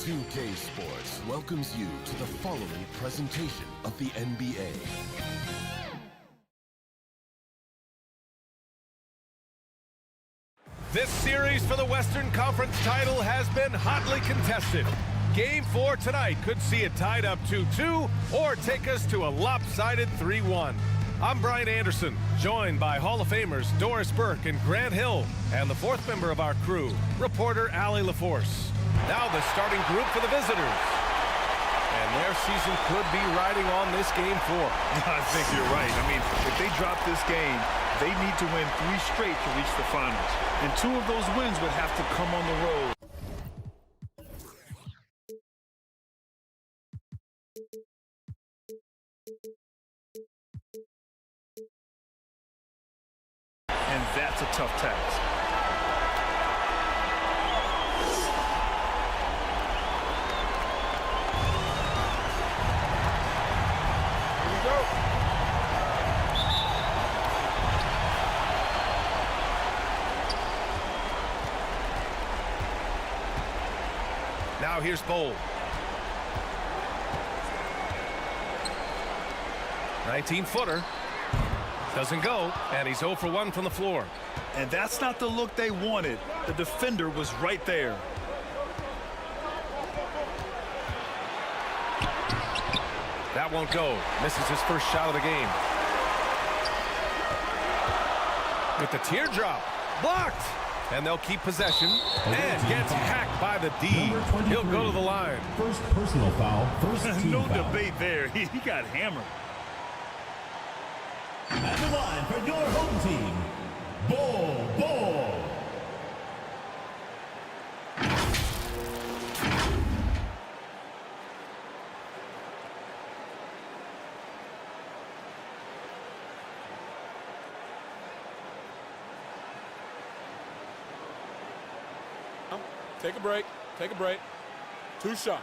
2K Sports welcomes you to the following presentation of the NBA. This series for the Western Conference title has been hotly contested. Game 4 tonight could see it tied up 2-2 or take us to a lopsided 3-1. I'm Brian Anderson, joined by Hall of Famers Doris Burke and Grant Hill, and the fourth member of our crew, reporter Allie LaForce. Now the starting group for the visitors. And their season could be riding on this Game 4. I think you're right. I mean, if they drop this game, they need to win 3 straight to reach the finals. And 2 of those wins would have to come on the road. And that's a tough task. Now here's Bol. 19-footer. Doesn't go, and he's 0 for 1 from the floor. And that's not the look they wanted. The defender was right there. That won't go. Misses his first shot of the game. With the teardrop. Blocked! And they'll keep possession. And gets hacked by the D. He'll go to the line. First personal foul. First team No foul. debate there. He got hammered. At the line for your home team, Bol Bol. Take a break. Take a break. 2 shots.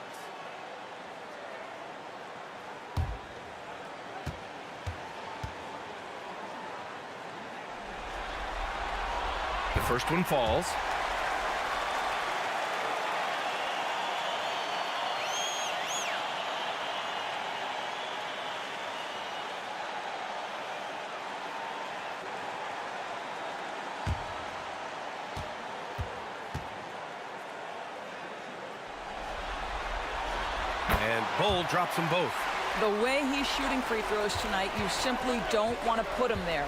The first one falls. And Bol drops them both. The way he's shooting free throws tonight, you simply don't want to put him there.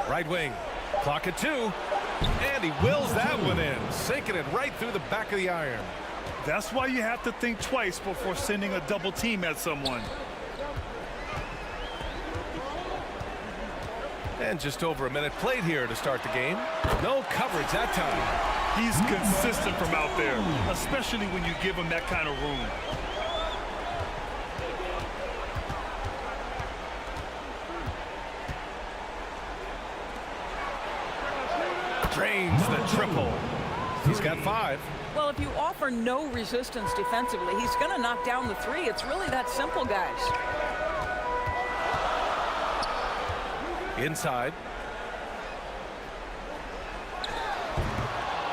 Right wing. Clock at 2. And he wills that one in, sinking it right through the back of the iron. That's why you have to think twice before sending a double team at someone. And just over a minute played here to start the game. No coverage that time. He's consistent from out there, especially when you give him that kind of room. Drains the triple. He's got 5. Well, if you offer no resistance defensively, he's going to knock down the 3. It's really that simple, guys. Inside.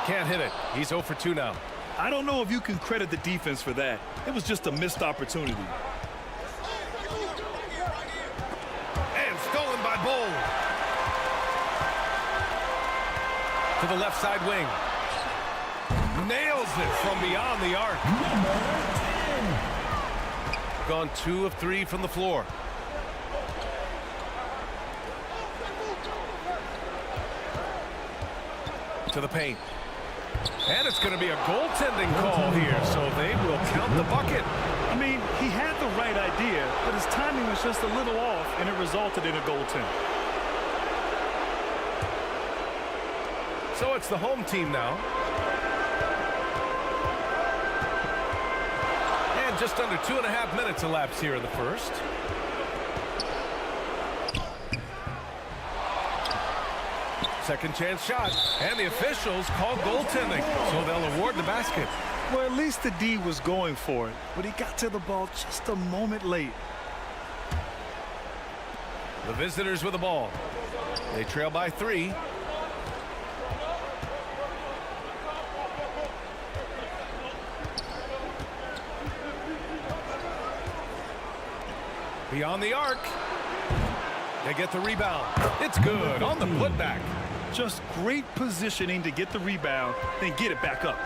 Can't hit it. He's 0 for 2 now. I don't know if you can credit the defense for that. It was just a missed opportunity. And stolen by Bol. To the left side wing. Nails it from beyond the arc. Gone 2 of 3 from the floor. To the paint. And it's going to be a goaltending call here, so they will count the bucket. I mean, he had the right idea, but his timing was just a little off, and it resulted in a goaltend. So it's the home team now. And just under 2.5 minutes elapsed here in the first. Second chance shot, and the officials call goaltending, so they'll award the basket. Well, at least the D was going for it, but he got to the ball just a moment late. The visitors with the ball. They trail by 3. Beyond the arc. They get the rebound. It's good on the putback. Just great positioning to get the rebound, then get it back up.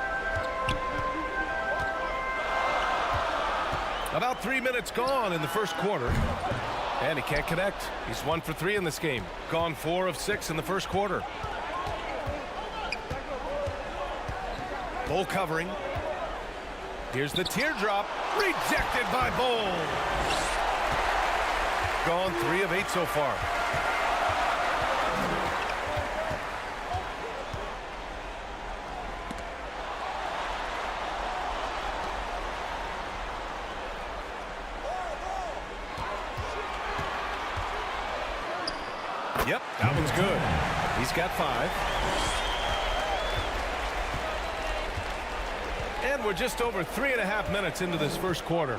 About 3 minutes gone in the first quarter. And he can't connect. He's 1 for 3 in this game. Gone 4 of 6 in the first quarter. Bol covering. Here's the teardrop. Rejected by Bol. Gone 3 of 8 so far. Yep, that one's good. He's got 5. And we're just over 3.5 minutes into this first quarter.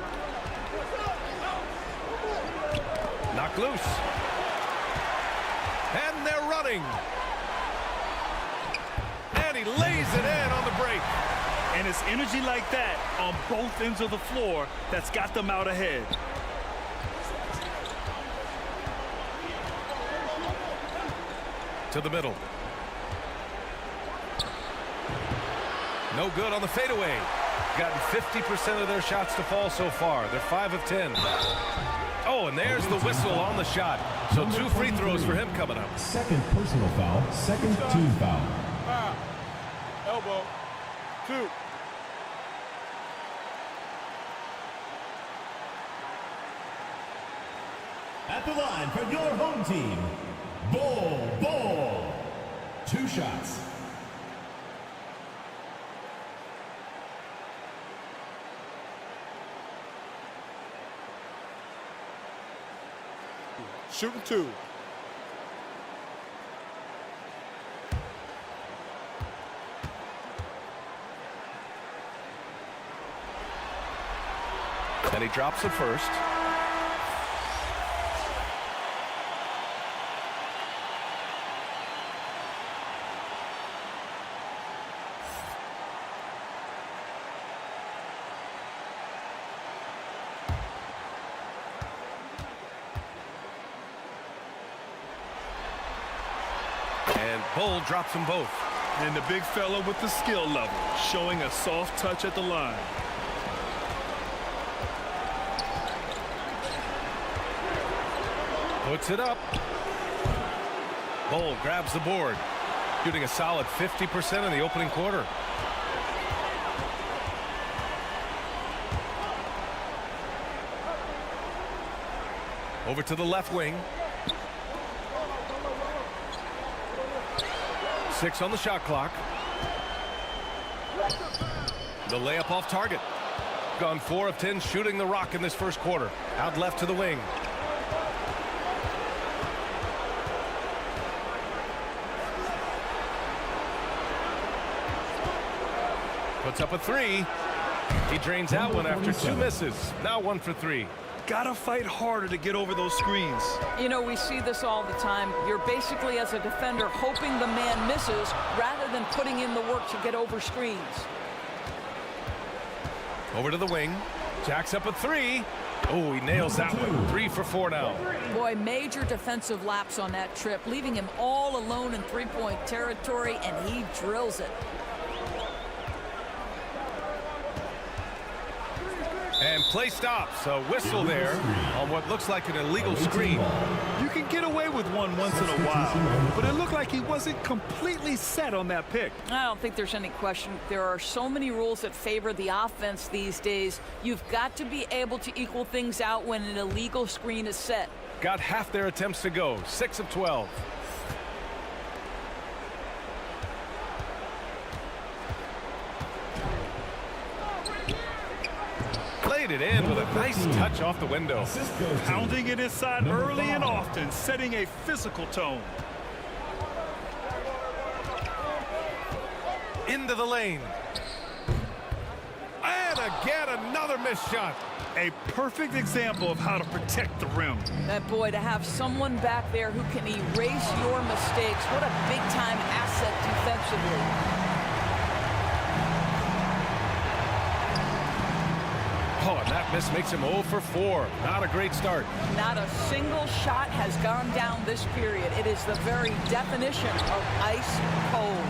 Knocked loose. And they're running. And he lays it in on the break. And it's energy like that on both ends of the floor that's got them out ahead. To the middle. No good on the fadeaway. Gotten 50% of their shots to fall so far. They're 5 of 10. Oh, and there's the whistle on the shot. So 2 free throws for him coming up. Second personal foul, second team foul. Foul. Elbow. 2. At the line for your home team, Bol Bol. 2 shots. Shooting 2. And he drops it first. And Bol drops them both. And the big fella with the skill level, showing a soft touch at the line. Puts it up. Bol grabs the board. Shooting a solid 50% in the opening quarter. Over to the left wing. 6 on the shot clock. The layup off target. Gone 4 of 10 shooting the rock in this first quarter. Out left to the wing. Puts up a 3. He drains that one after 2 misses. Now 1 for 3. Gotta fight harder to get over those screens. You know, we see this all the time. You're basically, as a defender, hoping the man misses rather than putting in the work to get over screens. Over to the wing. Jacks up a 3. Oh, he nails that one. 3 for 4 now. Boy, major defensive lapse on that trip, leaving him all alone in three-point territory, and he drills it. And play stops. A whistle there on what looks like an illegal screen. You can get away with one once in a while, but it looked like he wasn't completely set on that pick. I don't think there's any question. There are so many rules that favor the offense these days. You've got to be able to equal things out when an illegal screen is set. Got half their attempts to go. 6 of 12. Played it in with a nice touch off the window. Pounding it inside early and often, setting a physical tone. Into the lane. again, another missed shot. A perfect example of how to protect the rim. That boy, to have someone back there who can erase your mistakes, what a big-time asset defensively. Oh, and that miss makes him 0 for 4. Not a great start. Not a single shot has gone down this period. It is the very definition of ice cold.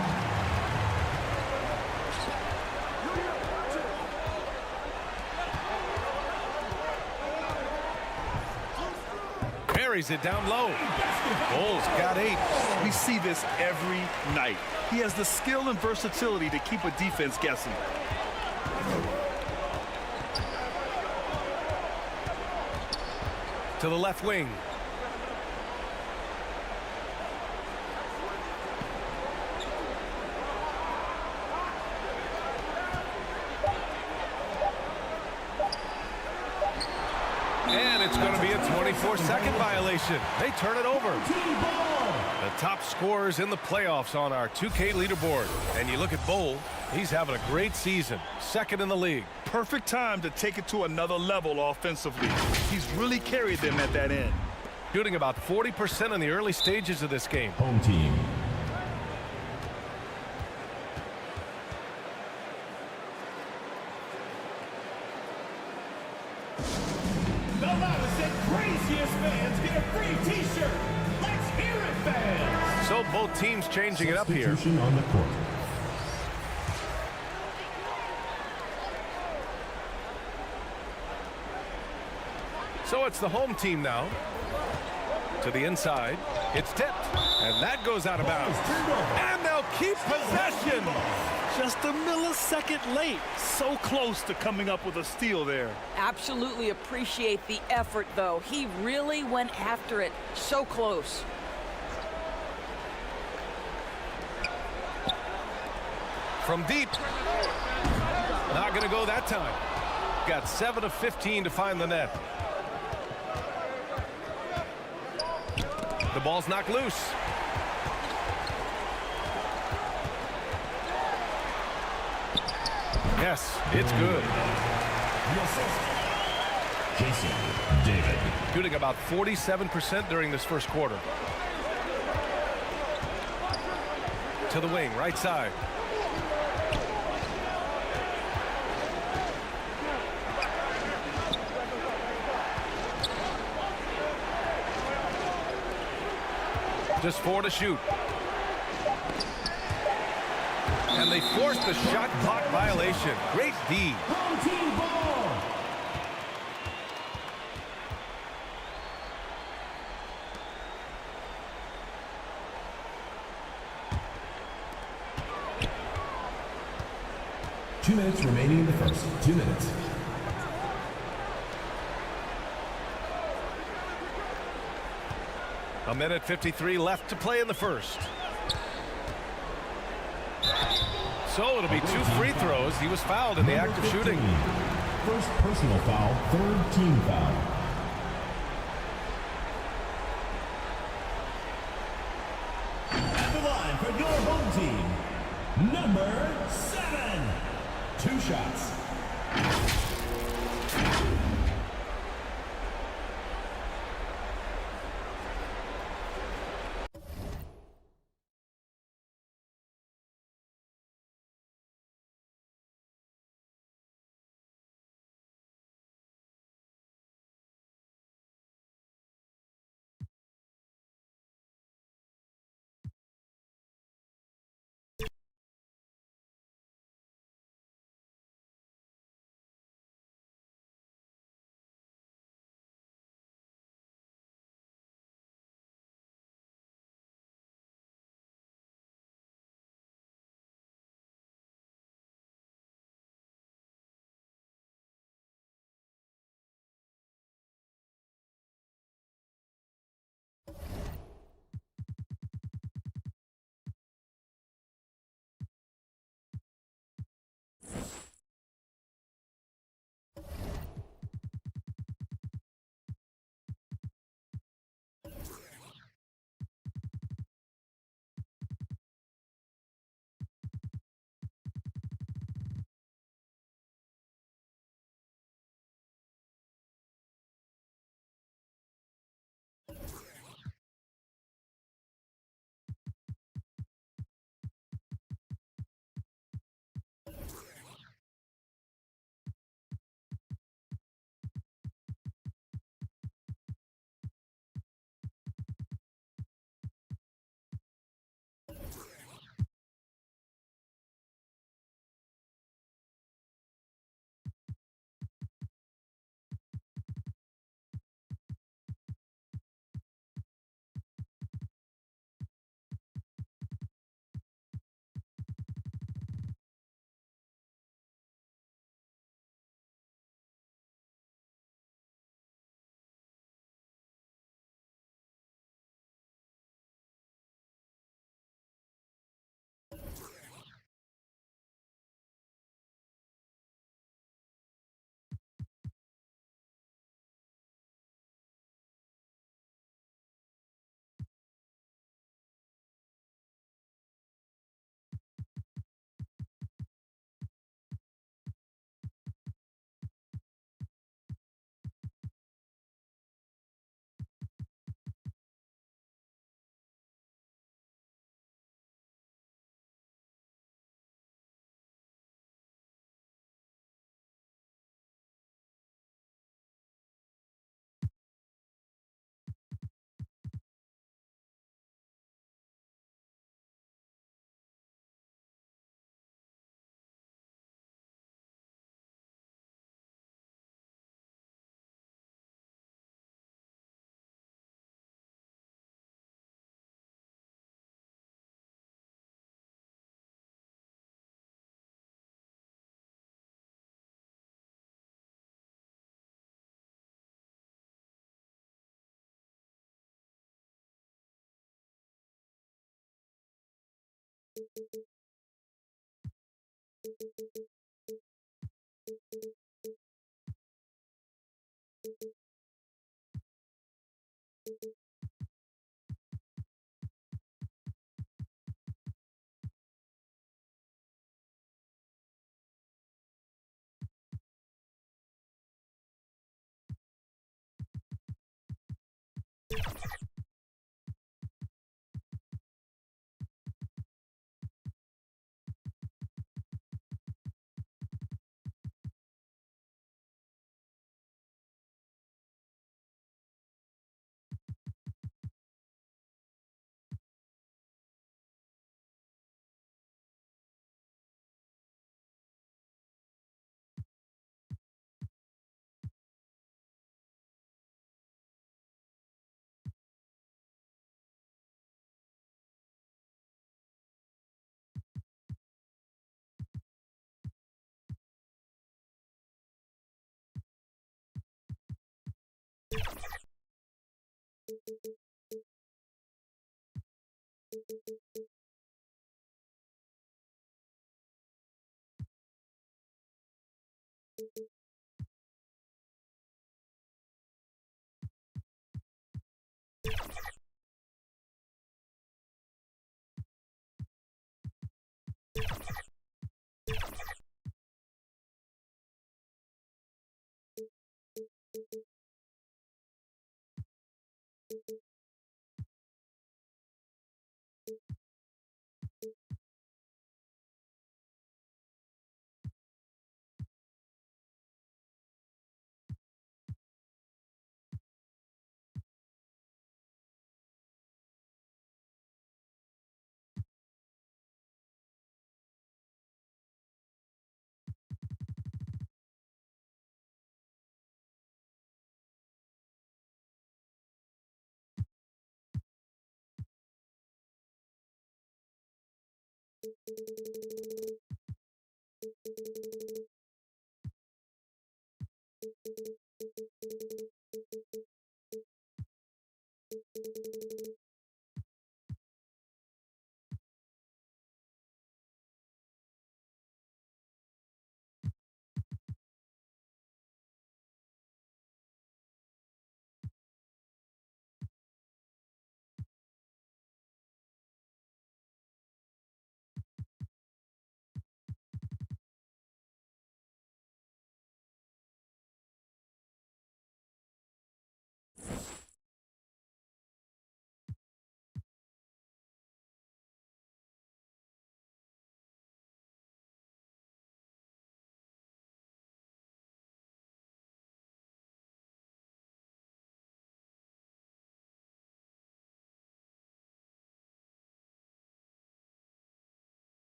Buries it down low. Bol's got 8. We see this every night. He has the skill and versatility to keep a defense guessing. To the left wing. And it's going to be a 24-second violation. They turn it over. The top scorers in the playoffs on our 2K leaderboard. And you look at Bol, he's having a great season. Second in the league. Perfect time to take it to another level offensively. He's really carried them at that end. Shooting about 40% in the early stages of this game. Home team. The loudest and craziest fans get a free T-shirt. Let's hear it, fans! So both teams changing it up here. Substitution on the court. So it's the home team now. To the inside. It's tipped. And that goes out of bounds. And they'll keep possession. Just a millisecond late. So close to coming up with a steal there. Absolutely appreciate the effort, though. He really went after it. So close. From deep. Not going to go that time. Got 7 of 15 to find the net. The ball's knocked loose. Yes, it's good. Jason David. Shooting about 47% during this first quarter. To the wing, right side. Just 4 to shoot. And they forced the shot clock violation. Great D. Home team ball. Two minutes remaining in the first. 2 minutes. A minute 53 left to play in the first. So it'll be 2 free throws. He was fouled in the act of shooting. First personal foul, third team foul. At the line for your home team, number 7. 2 shots.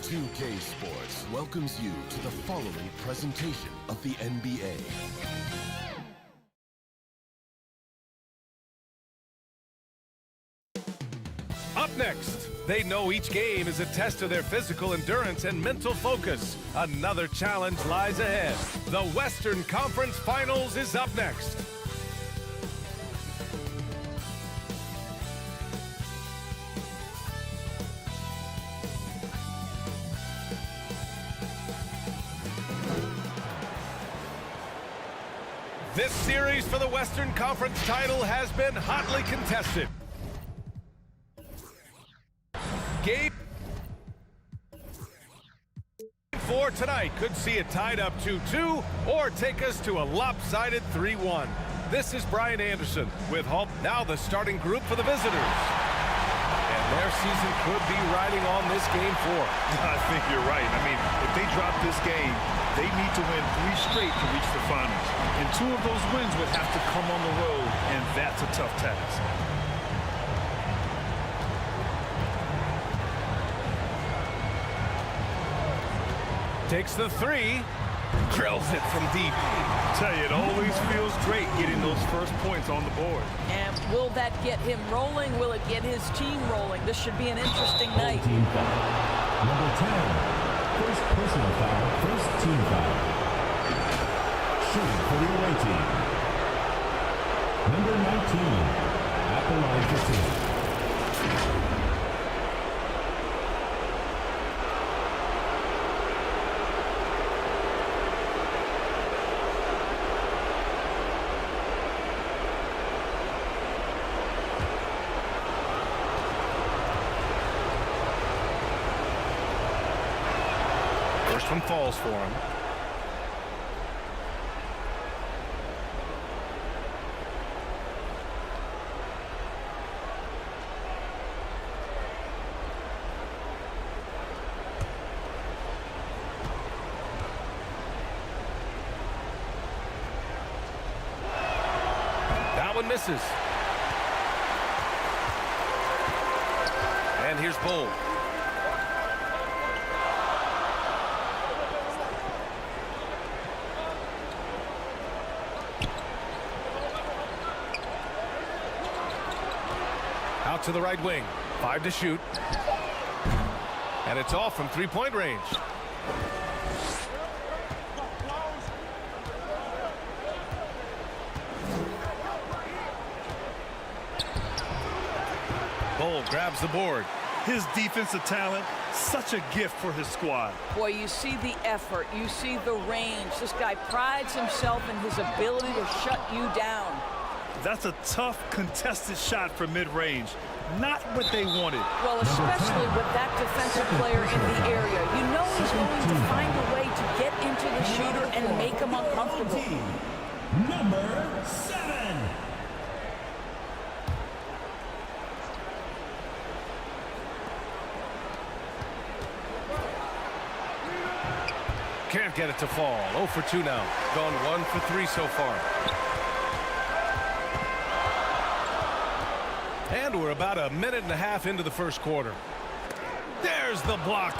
2K Sports welcomes you to the following presentation of the NBA. Up next, they know each game is a test of their physical endurance and mental focus. Another challenge lies ahead. The Western Conference Finals is up next. This series for the Western Conference title has been hotly contested. Game 4 tonight could see it tied up 2-2 or take us to a lopsided 3-1. This is Brian Anderson with Hulk. Now the starting group for the visitors. And their season could be riding on this game 4. I think you're right. I mean, if they drop this game, they need to win 3 straight to reach the finals. And 2 of those wins would have to come on the road, and that's a tough task. Takes the 3, drills it from deep. Tell you, it always feels great getting those first points on the board. And will that get him rolling? Will it get his team rolling? This should be an interesting night. Team foul. Number 10. First personal foul, first team foul. Shooting for the away team. Number 19. At the line for 2. First one falls for him. That one misses. And here's Bol. Out to the right wing. 5 to shoot. And it's off from three-point range. Bol grabs the board. His defensive talent, such a gift for his squad. Boy, you see the effort. You see the range. This guy prides himself in his ability to shut you down. That's a tough, contested shot from mid-range. Not what they wanted. Well, especially with that defensive player in the area. You know he's going to find a way to get into the shooter and make him uncomfortable. Number 7. Can't get it to fall. 0 for 2 now. Gone 1 for 3 so far. And we're about a minute and a half into the first quarter. There's the block.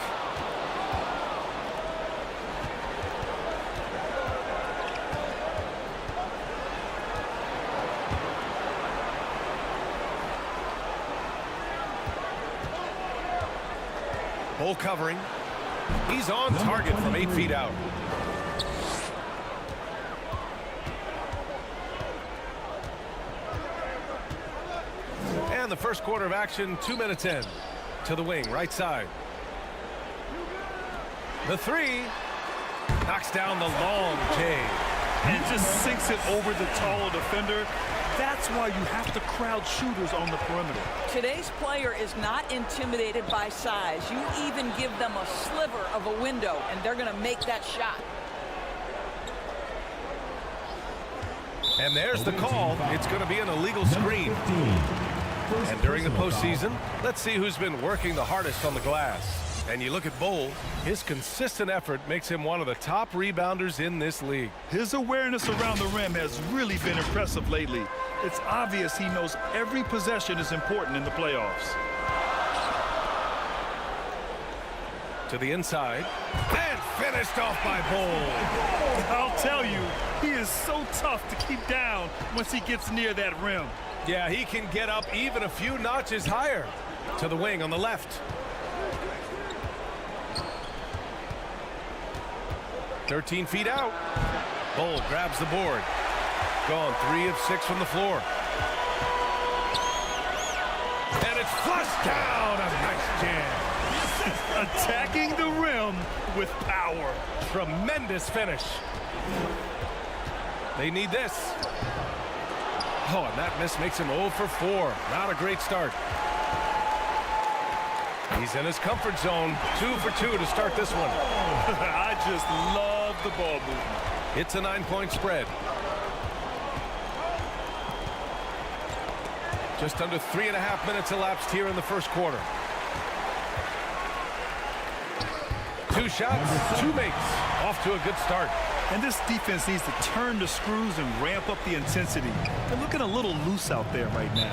Bol covering. He's on target from 8 feet out. And the first quarter of action, 2 minutes in. To the wing, right side. The 3 knocks down the long J. And just sinks it over the tall defender. That's why you have to crowd shooters on the perimeter. Today's player is not intimidated by size. You even give them a sliver of a window, and they're going to make that shot. And there's the call. It's going to be an illegal screen. And during the postseason, let's see who's been working the hardest on the glass. And you look at Bol, his consistent effort makes him one of the top rebounders in this league. His awareness around the rim has really been impressive lately. It's obvious he knows every possession is important in the playoffs. To the inside. And finished off by Bol. I'll tell you, he is so tough to keep down once he gets near that rim. Yeah, he can get up even a few notches higher. To the wing on the left. 13 feet out. Bol grabs the board. Gone 3 of 6 from the floor. And it's flushed down. A nice jam. Attacking the rim with power. Tremendous finish. They need this. Oh, and that miss makes him 0 for 4. Not a great start. He's in his comfort zone. 2 for 2 to start this one. I just love the ball movement. It's a 9-point spread. Just under 3.5 minutes elapsed here in the first quarter. 2 shots, 2 makes. Off to a good start. And this defense needs to turn the screws and ramp up the intensity. They're looking a little loose out there right now.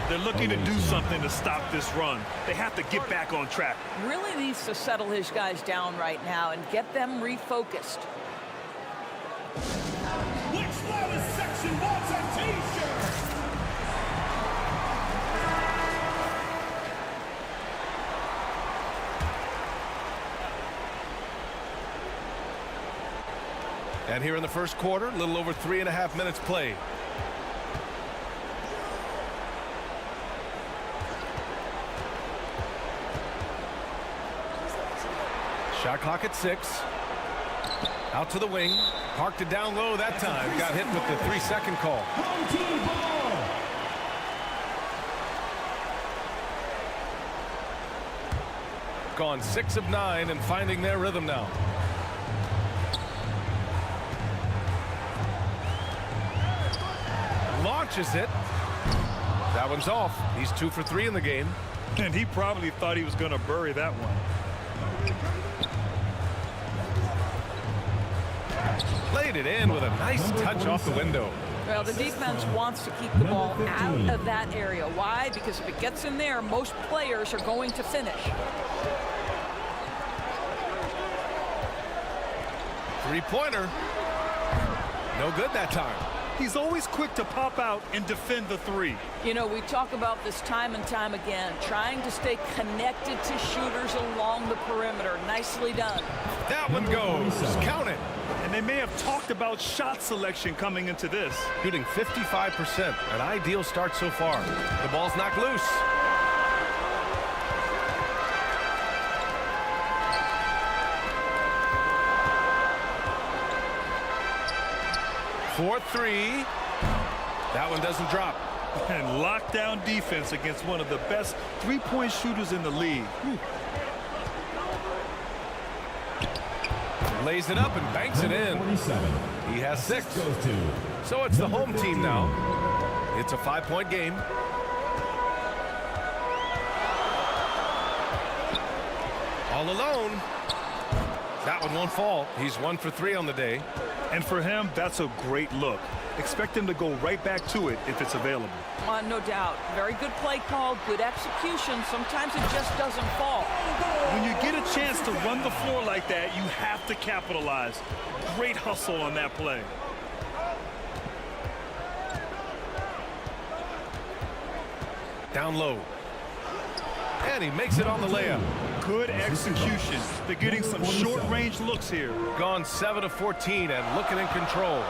They're looking to do something to stop this run. They have to get back on track. Really needs to settle his guys down right now and get them refocused. Which flawless section wants a t-shirt? And here in the first quarter, a little over 3.5 minutes played. Shot clock at 6. Out to the wing. Parked it down low that time. Got hit with the 3-second call. Home team ball. Gone 6 of 9 and finding their rhythm now. Launches it. That one's off. He's 2 for 3 in the game. And he probably thought he was going to bury that one. Played it in with a nice touch off the window. Well, the defense wants to keep the ball out of that area. Why? Because if it gets in there, most players are going to finish. 3-pointer. No good that time. He's always quick to pop out and defend the 3. You know, we talk about this time and time again, trying to stay connected to shooters along the perimeter. Nicely done. That one goes. Count it. And they may have talked about shot selection coming into this. Shooting 55%. An ideal start so far. The ball's knocked loose. For 3. That one doesn't drop. And lockdown defense against one of the best three-point shooters in the league. Whew. Lays it up and banks it in. 47. He has 6. Goes to So it's the home number team 15. now. It's a 5-point game. All alone. That one won't fall. He's 1 for 3 on the day. And for him, that's a great look. Expect him to go right back to it if it's available. No doubt. Very good play call, good execution. Sometimes it just doesn't fall. When you get a chance to run the floor like that, you have to capitalize. Great hustle on that play. Down low. And he makes it on the layup. Good execution. They're getting some short-range looks here. Gone 7 of 14 and looking in control.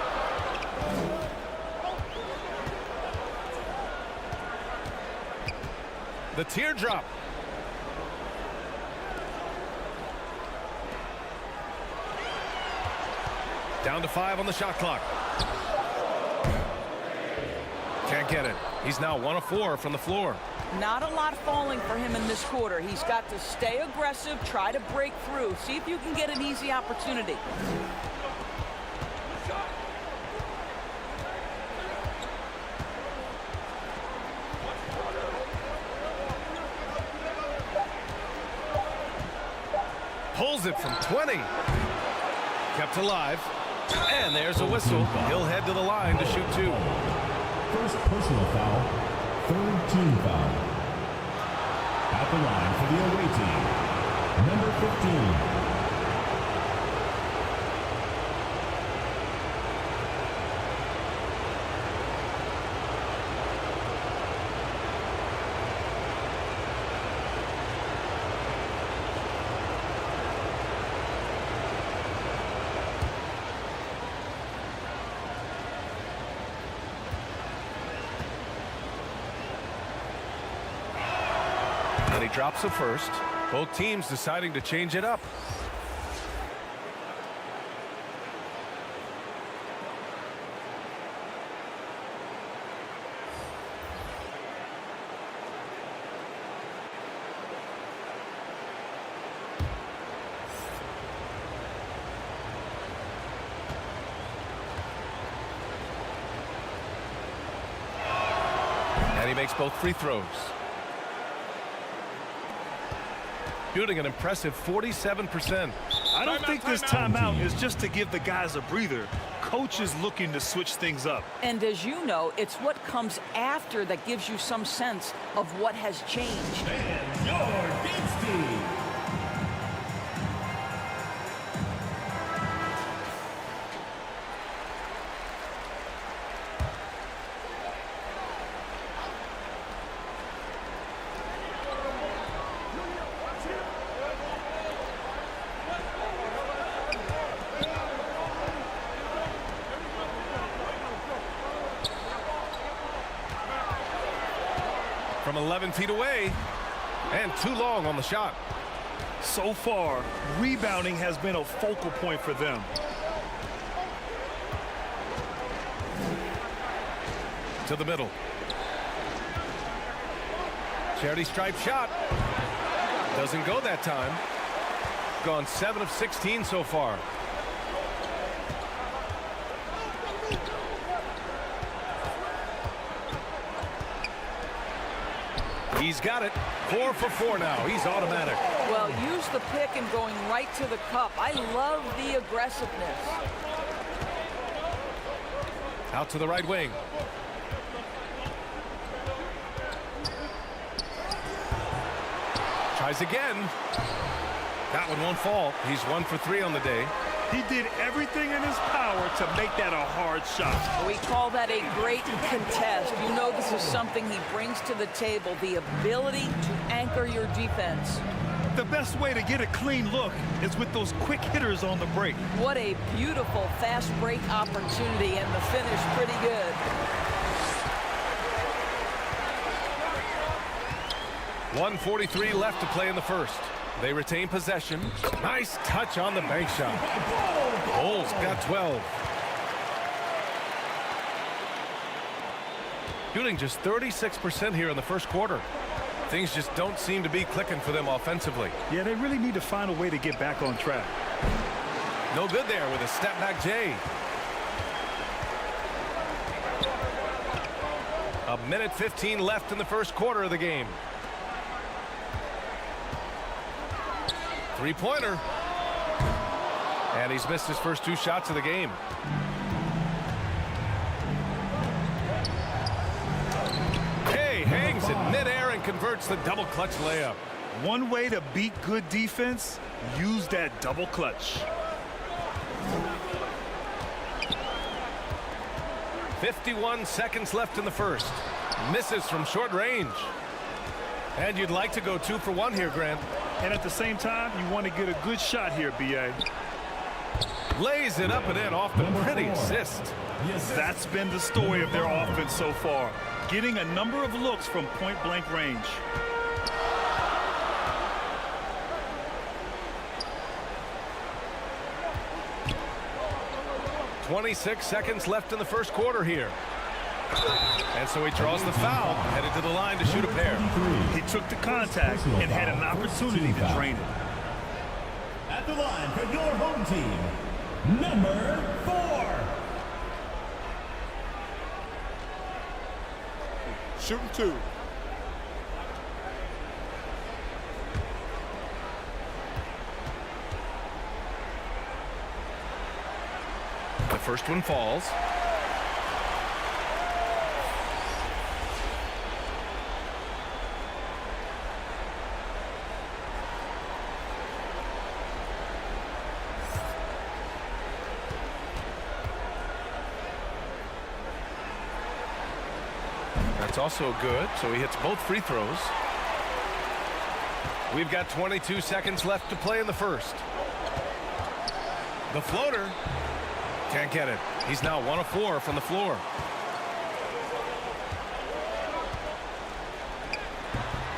The teardrop. Down to 5 on the shot clock. Can't get it. He's now 1 of 4 from the floor. Not a lot falling for him in this quarter. He's got to stay aggressive, try to break through. See if you can get an easy opportunity. Pulls it from 20. Kept alive. And there's a whistle. He'll head to the line to shoot 2. First personal foul, third team foul. At the line for the away team, number 15. And he drops a first. Both teams deciding to change it up. And he makes both free throws. Shooting an impressive 47%. I don't think this timeout is just to give the guys a breather. Coach is looking to switch things up. And as you know, it's what comes after that gives you some sense of what has changed. And your Gates team. From 11 feet away, and too long on the shot. So far, rebounding has been a focal point for them. To the middle. Charity stripe shot. Doesn't go that time. Gone 7 of 16 so far. He's got it. 4 for 4 now. He's automatic. Well, use the pick and going right to the cup. I love the aggressiveness. Out to the right wing. Tries again. That one won't fall. He's 1 for 3 on the day. He did everything in his power to make that a hard shot. We call that a great contest. You know this is something he brings to the table, the ability to anchor your defense. The best way to get a clean look is with those quick hitters on the break. What a beautiful fast break opportunity, and the finish pretty good. 1:43 left to play in the first. They retain possession. Nice touch on the bank shot. Bol's got 12. Shooting just 36% here in the first quarter. Things just don't seem to be clicking for them offensively. Yeah, they really need to find a way to get back on track. No good there with a step back J. A minute 15 left in the first quarter of the game. Three-pointer. And he's missed his first 2 shots of the game. Hey, hangs in midair and converts the double clutch layup. One way to beat good defense, use that double clutch. 51 seconds left in the first. Misses from short range. And you'd like to go 2 for 1 here, Grant. And at the same time, you want to get a good shot here, BA. Lays it up and in off the pretty assist. That's been the story of their offense so far. Getting a number of looks from point-blank range. .26 seconds left in the first quarter here. And so he draws the foul, headed to the line to shoot a pair. He took the contact and had an opportunity to drain it. At the line for your home team, number 4. Shooting 2. The first one falls. It's also good, so he hits both free throws. We've got 22 seconds left to play in the first. The floater. Can't get it. He's now 1 of 4 from the floor.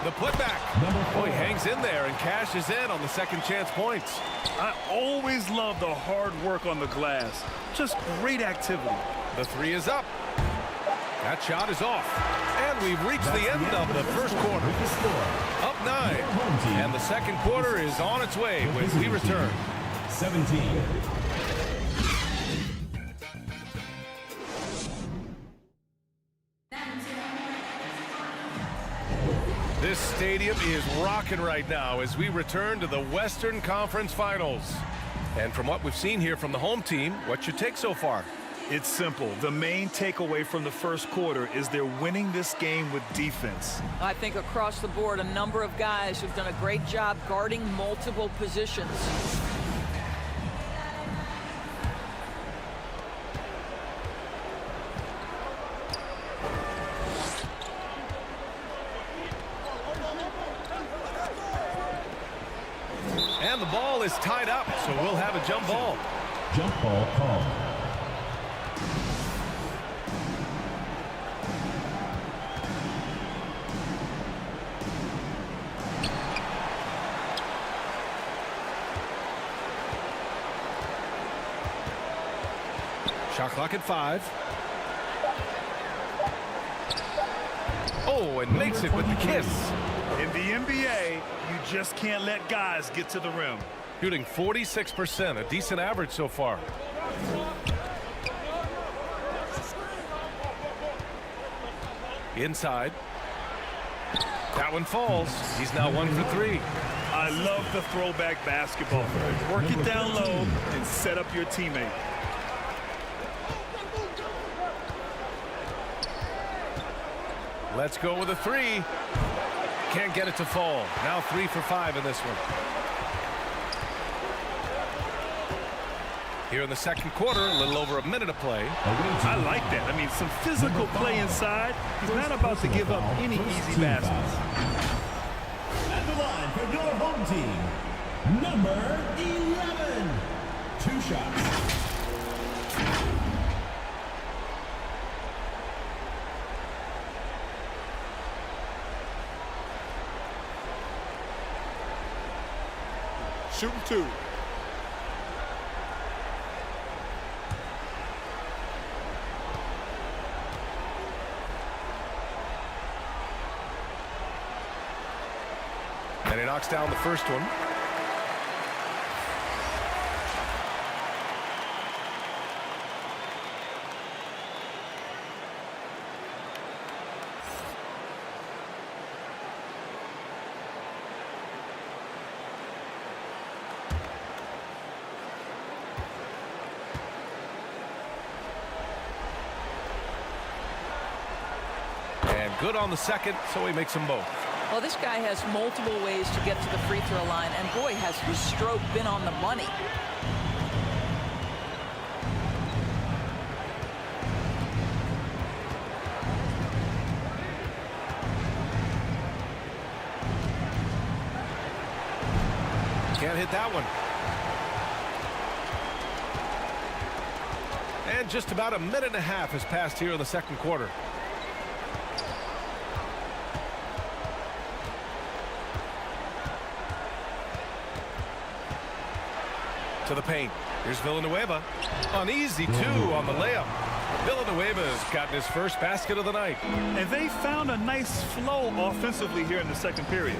The putback. Oh, he hangs in there and cashes in on the second chance points. I always love the hard work on the glass. Just great activity. The 3 is up. That shot is off. And we've reached the end of the first quarter. Up 9. And the second quarter is on its way when we return. 17. This stadium is rocking right now as we return to the Western Conference Finals. And from what we've seen here from the home team, what's your take so far? It's simple. The main takeaway from the first quarter is they're winning this game with defense. I think across the board, a number of guys who've done a great job guarding multiple positions. And the ball is tied up, so we'll have a jump ball. Jump ball called. Shot clock at 5. Oh, and makes it with the kiss. In the NBA, you just can't let guys get to the rim. Shooting 46%, a decent average so far. Inside. That one falls. He's now 1 for 3. I love the throwback basketball. Work it down low and set up your teammate. Let's go with a 3. Can't get it to fall. Now 3 for 5 in this one. Here in the second quarter, a little over a minute of play. I like that. I mean, some physical play inside. He's not about to give up any easy baskets. At the line for your home team, number 11. 2 shots. Shooting 2. And he knocks down the first one. And good on the second, so he makes them both. Well, this guy has multiple ways to get to the free throw line, and boy, has his stroke been on the money. Can't hit that one. And just about a minute and a half has passed here in the second quarter. To the paint. Here's Villanueva. An easy 2 on the layup. Villanueva's gotten his first basket of the night. And they found a nice flow offensively here in the second period.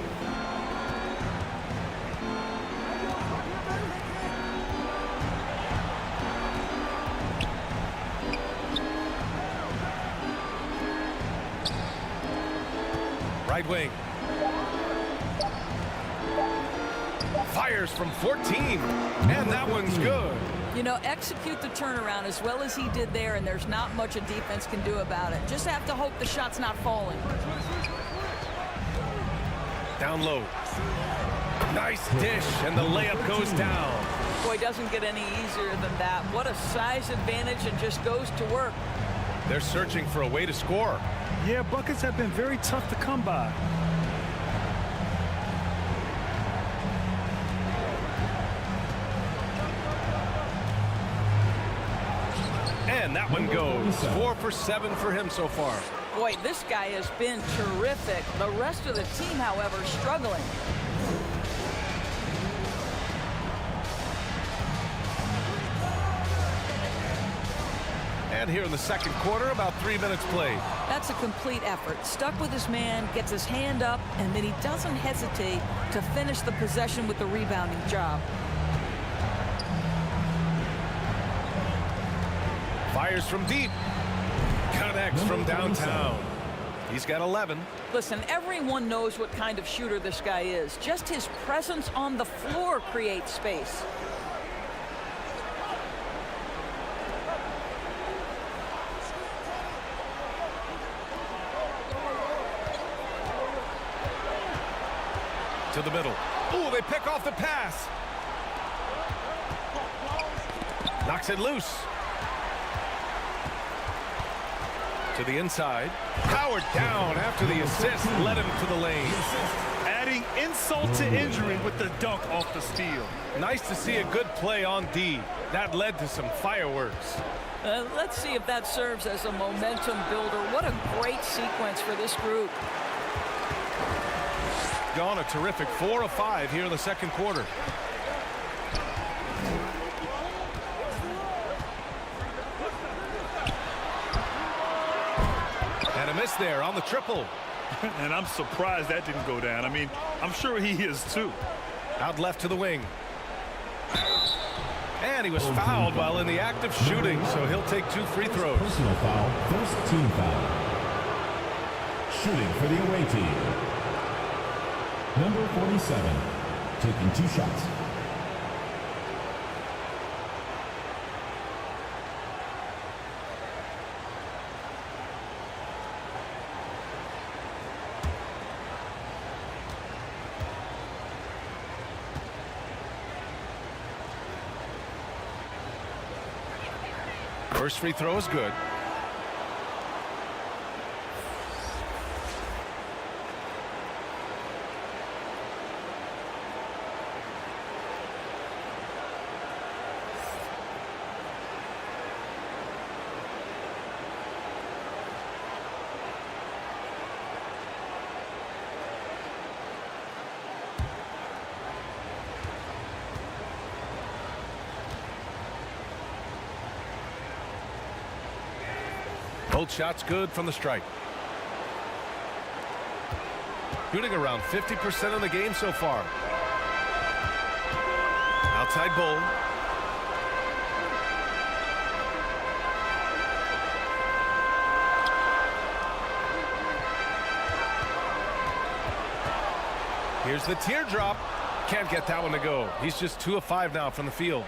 Right wing. Fires from 14, and that one's good. You know, execute the turnaround as well as he did there, and there's not much a defense can do about it. Just have to hope the shot's not falling. Down low. Nice dish, and the layup goes down. Boy, doesn't get any easier than that. What a size advantage, and just goes to work. They're searching for a way to score. Yeah, buckets have been very tough to come by. And that one goes. 4 for 7 for him so far. Boy, this guy has been terrific. The rest of the team, however, struggling. And here in the second quarter, about 3 minutes played. That's a complete effort. Stuck with his man, gets his hand up, and then he doesn't hesitate to finish the possession with the rebounding job. Fires from deep. Connects from downtown. He's got 11. Listen, everyone knows what kind of shooter this guy is. Just his presence on the floor creates space. To the middle. Ooh, they pick off the pass. Knocks it loose. To the inside. Powered down after the assist. Led him to the lane. Adding insult to injury with the dunk off the steal. Nice to see a good play on D. That led to some fireworks. Let's see if that serves as a momentum builder. What a great sequence for this group. Gone a terrific 4 of 5 here in the second quarter. And a miss there on the triple. And I'm surprised that didn't go down. I mean, I'm sure he is too. Out left to the wing. And he was fouled while in the act of shooting, so he'll take 2 free throws. Personal foul, first team foul. Shooting for the away team. Number 47, taking 2 shots. First free throw is good. Both shots good from the stripe. Shooting around 50% of the game so far. Outside Bol. Here's the teardrop. Can't get that one to go. He's just 2 of 5 now from the field.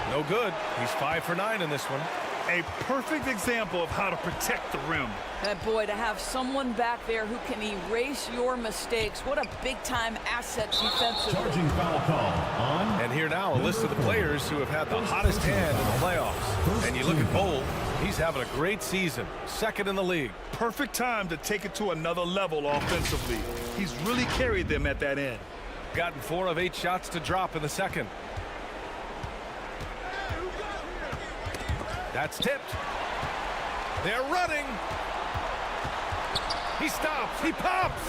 No good. He's 5 for 9 in this one. A perfect example of how to protect the rim. And boy, to have someone back there who can erase your mistakes, what a big-time asset defensively. Charging foul call on. And here now, a list of the players who have had the hottest hand in the playoffs. And you look at Bol, he's having a great season. 2nd in the league. Perfect time to take it to another level offensively. He's really carried them at that end. Gotten 4 of 8 shots to drop in the second. That's tipped. They're running. He stops. He pops.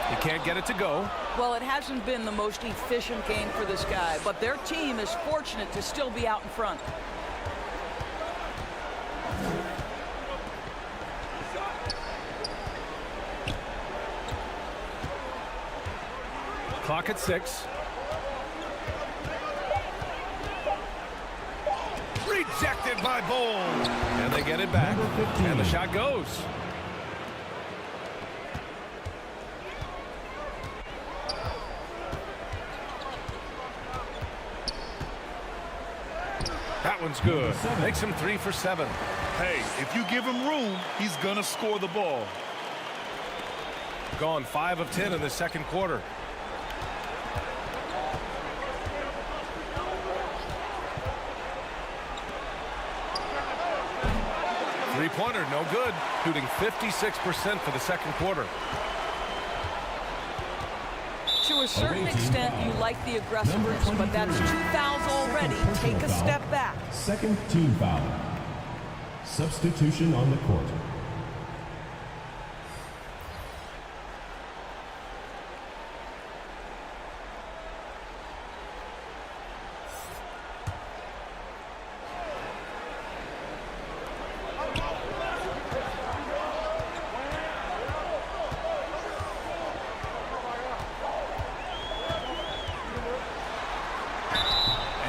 He can't get it to go. Well, it hasn't been the most efficient game for this guy, but their team is fortunate to still be out in front. Clock at 6. Rejected by Bol. And they get it back. And the shot goes. That one's good. Makes him 3 for 7. Hey, if you give him room, he's gonna score the ball. gone 5 of 10 in the second quarter. Three-pointer, no good. Shooting 56% for the second quarter. To a certain extent, you like the aggressiveness, but that's 2 fouls already. Take a step back. Second team foul. Substitution on the court.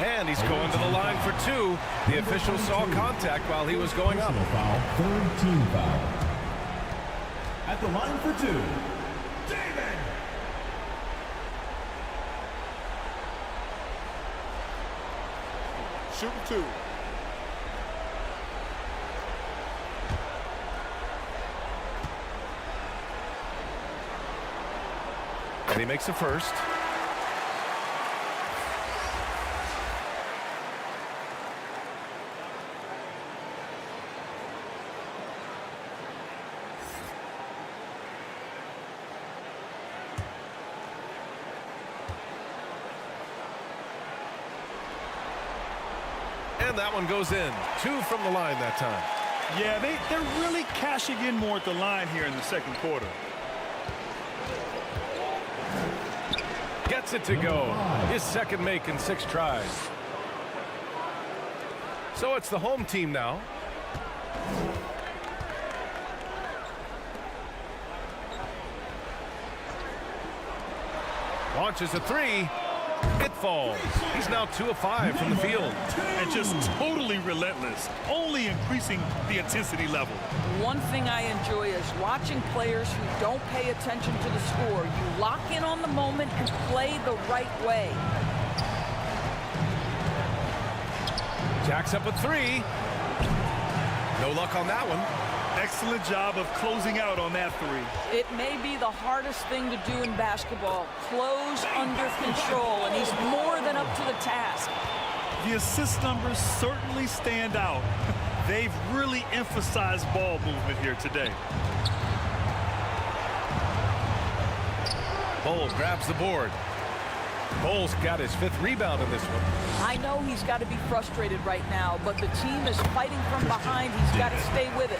And he's going to the line for 2. The official saw contact while he was going up. Personal foul, third team foul. At the line for 2, David. Shooting 2. And he makes the first. And that one goes in. 2 from the line that time. Yeah, they're really cashing in more at the line here in the second quarter. Gets it to go. His second make in 6 tries. So it's the home team now. Launches a 3. It falls. He's now 2 of 5 from the field. And just totally relentless, only increasing the intensity level. One thing I enjoy is watching players who don't pay attention to the score. You lock in on the moment and play the right way. Jacks up a 3. No luck on that one. Excellent job of closing out on that 3. It may be the hardest thing to do in basketball. Close under control, and he's more than up to the task. The assist numbers certainly stand out. They've really emphasized ball movement here today. Bol grabs the board. Bol's got his 5th rebound in this one. I know he's got to be frustrated right now, but the team is fighting from behind. He's got to stay with it.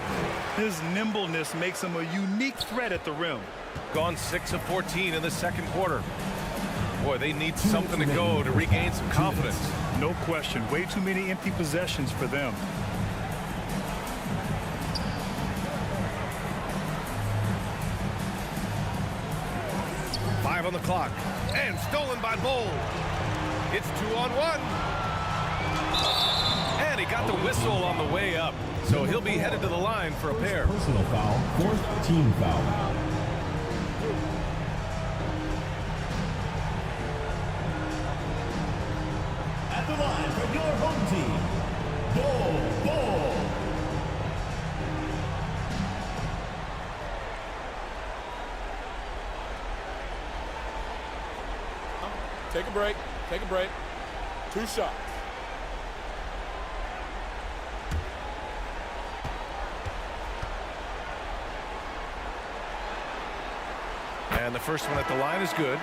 His nimbleness makes him a unique threat at the rim. Gone 6 of 14 in the second quarter. Boy, they need something to go to regain some confidence. No question. Way too many empty possessions for them. On the clock, and stolen by Bol. It's 2-on-1, and he got the whistle on the way up, so he'll be headed to the line for a pair. Personal foul, 4th team foul. At the line for your home team, Bol Bol. Take a break. Take a break. 2 shots. And the first one at the line is good.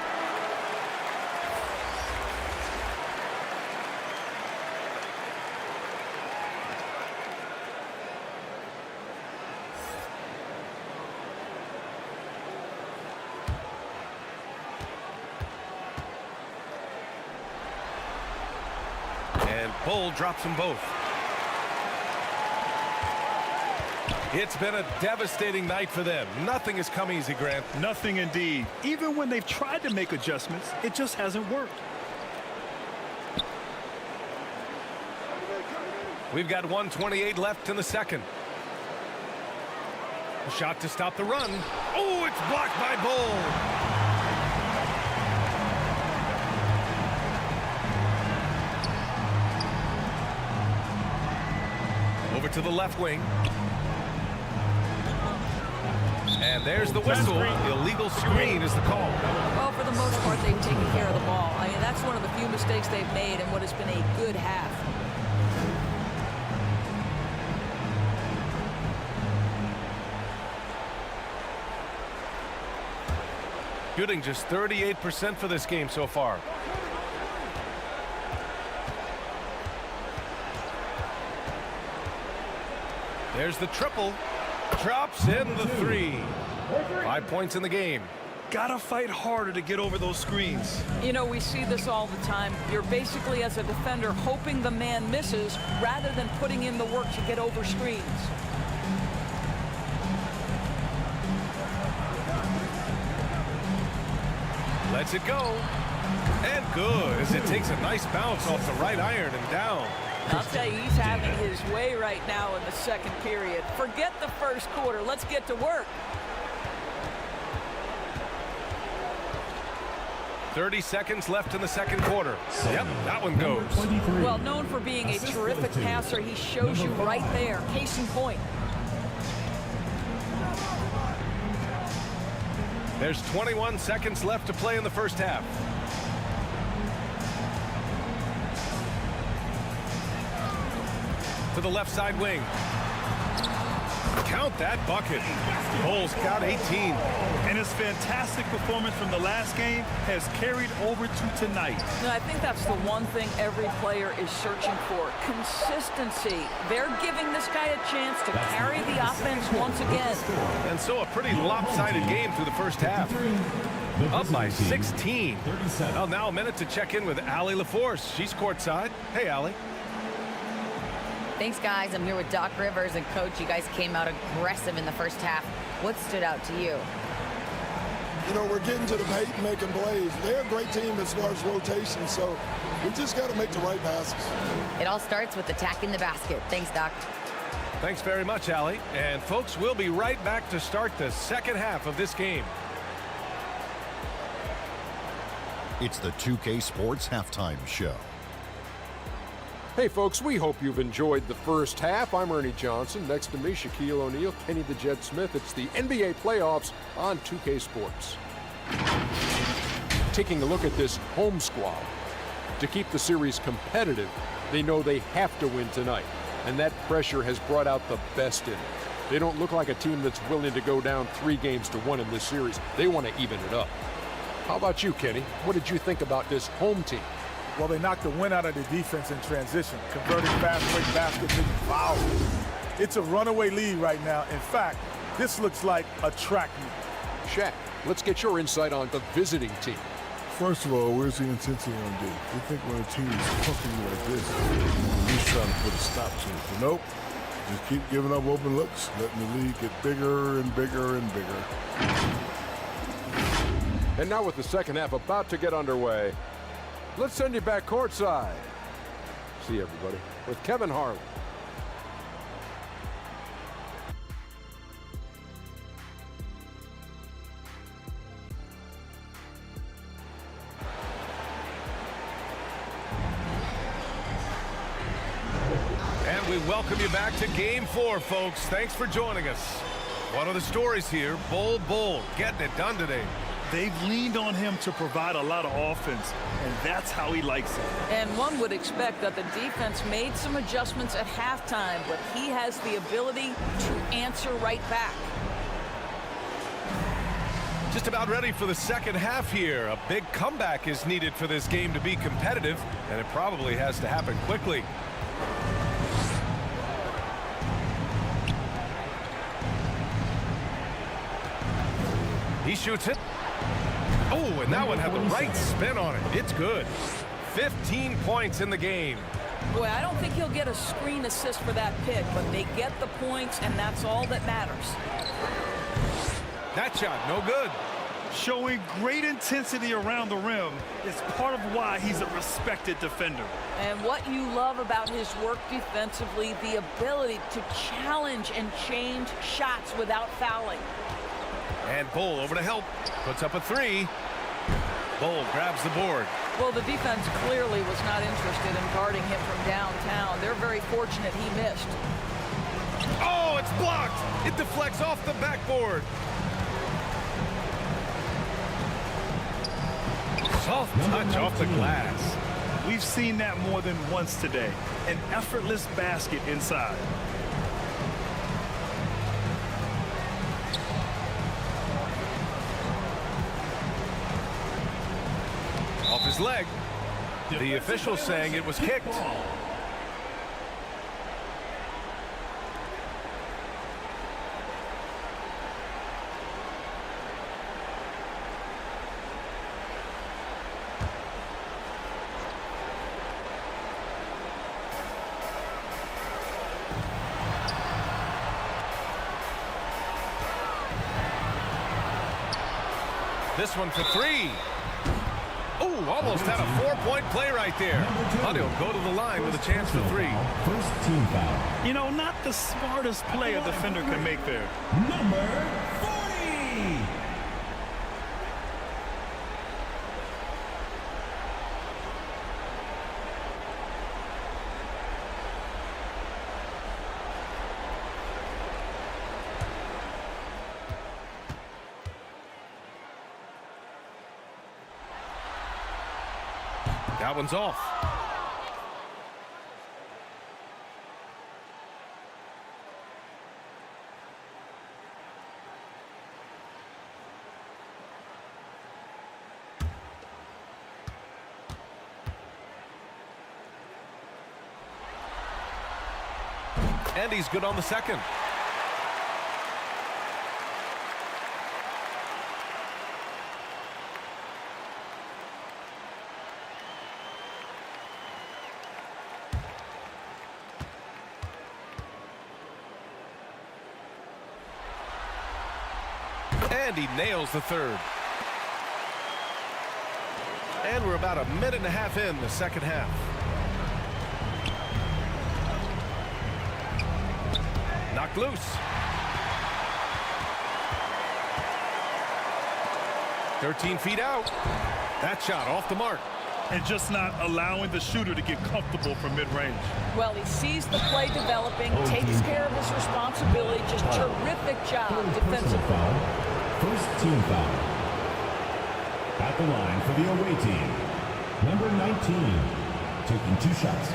Bol drops them both. It's been a devastating night for them. Nothing has come easy, Grant. Nothing indeed. Even when they've tried to make adjustments, it just hasn't worked. We've got 1:28 left in the second. A shot to stop the run. Oh, it's blocked by Bol. Over to the left wing. And there's the whistle. Illegal screen is the call. Well, for the most part, they've taken care of the ball. I mean, that's one of the few mistakes they've made in what has been a good half. Shooting just 38% for this game so far. There's the triple. Drops in the 3. 5 points in the game. Gotta fight harder to get over those screens. You know, we see this all the time. You're basically, as a defender, hoping the man misses rather than putting in the work to get over screens. Lets it go. And good, as it takes a nice bounce off the right iron and down. I'll tell you, he's having his way right now in the second period. Forget the first quarter. Let's get to work. 30 seconds left in the second quarter. Yep, that one goes. Well, known for being a terrific passer, he shows you right there. Case in point. There's 21 seconds left to play in the first half. To the left side wing. Count that bucket. Bol's got 18. And his fantastic performance from the last game has carried over to tonight. No, I think that's the one thing every player is searching for. Consistency. They're giving this guy a chance to carry the offense once again. And so a pretty lopsided game through the first half. Up by 16. Well, now a minute to check in with Allie LaForce. She's courtside. Hey, Allie. Thanks, guys. I'm here with Doc Rivers and Coach. You guys came out aggressive in the first half. What stood out to you? You know, we're getting to the paint and making plays. They're a great team as far as rotation, so we just got to make the right passes. It all starts with attacking the basket. Thanks, Doc. Thanks very much, Allie. And, folks, we'll be right back to start the second half of this game. It's the 2K Sports Halftime Show. Hey folks, we hope you've enjoyed the first half. I'm Ernie Johnson. Next to me, Shaquille O'Neal, Kenny the Jet Smith. It's the NBA playoffs on 2K Sports. Taking a look at this home squad. To keep the series competitive, they know they have to win tonight. And that pressure has brought out the best in it. They don't look like a team that's willing to go down 3-1 in this series. They want to even it up. How about you, Kenny? What did you think about this home team? Well, they knocked the wind out of the defense in transition, converting fast break baskets into fouls. It's a runaway lead right now. In fact, this looks like a track meet. Shaq, let's get your insight on the visiting team. First of all, where's the intensity on D? You think when a team is pumping you like this, you're at least trying to put a stop to it. But nope, just keep giving up open looks, letting the lead get bigger and bigger and bigger. And now with the second half about to get underway, let's send you back courtside. See everybody with Kevin Harlan. And we welcome you back to Game 4, folks. Thanks for joining us. One of the stories here, Bol Bol getting it done today. They've leaned on him to provide a lot of offense, and that's how he likes it. And one would expect that the defense made some adjustments at halftime, but he has the ability to answer right back. Just about ready for the second half here. A big comeback is needed for this game to be competitive, and it probably has to happen quickly. He shoots it. Oh, and that one had the right spin on it. It's good. 15 points in the game. Boy, I don't think he'll get a screen assist for that pick, but they get the points, and that's all that matters. That shot, no good. Showing great intensity around the rim is part of why he's a respected defender. And what you love about his work defensively, the ability to challenge and change shots without fouling. And Bol over to help. Puts up a 3. Bol grabs the board. Well, the defense clearly was not interested in guarding him from downtown. They're very fortunate he missed. Oh, it's blocked. It deflects off the backboard. Soft touch off the glass. We've seen that more than once today. An effortless basket inside. Off his leg. The official saying it was kicked. This one for three. Oh, almost had a 4-point play right there. But he'll go to the line with a chance for three. First team foul. You know, not the smartest play a defender can make there. Number 40. That one's off. And he's good on the second. And he nails the third. And we're about a minute and a half in the second half. Knocked loose. 13 feet out. That shot off the mark. And just not allowing the shooter to get comfortable from mid-range. Well, he sees the play developing, takes care of his responsibility. Just terrific job defensively. First team foul. At the line for the away team. Number 19, taking 2 shots.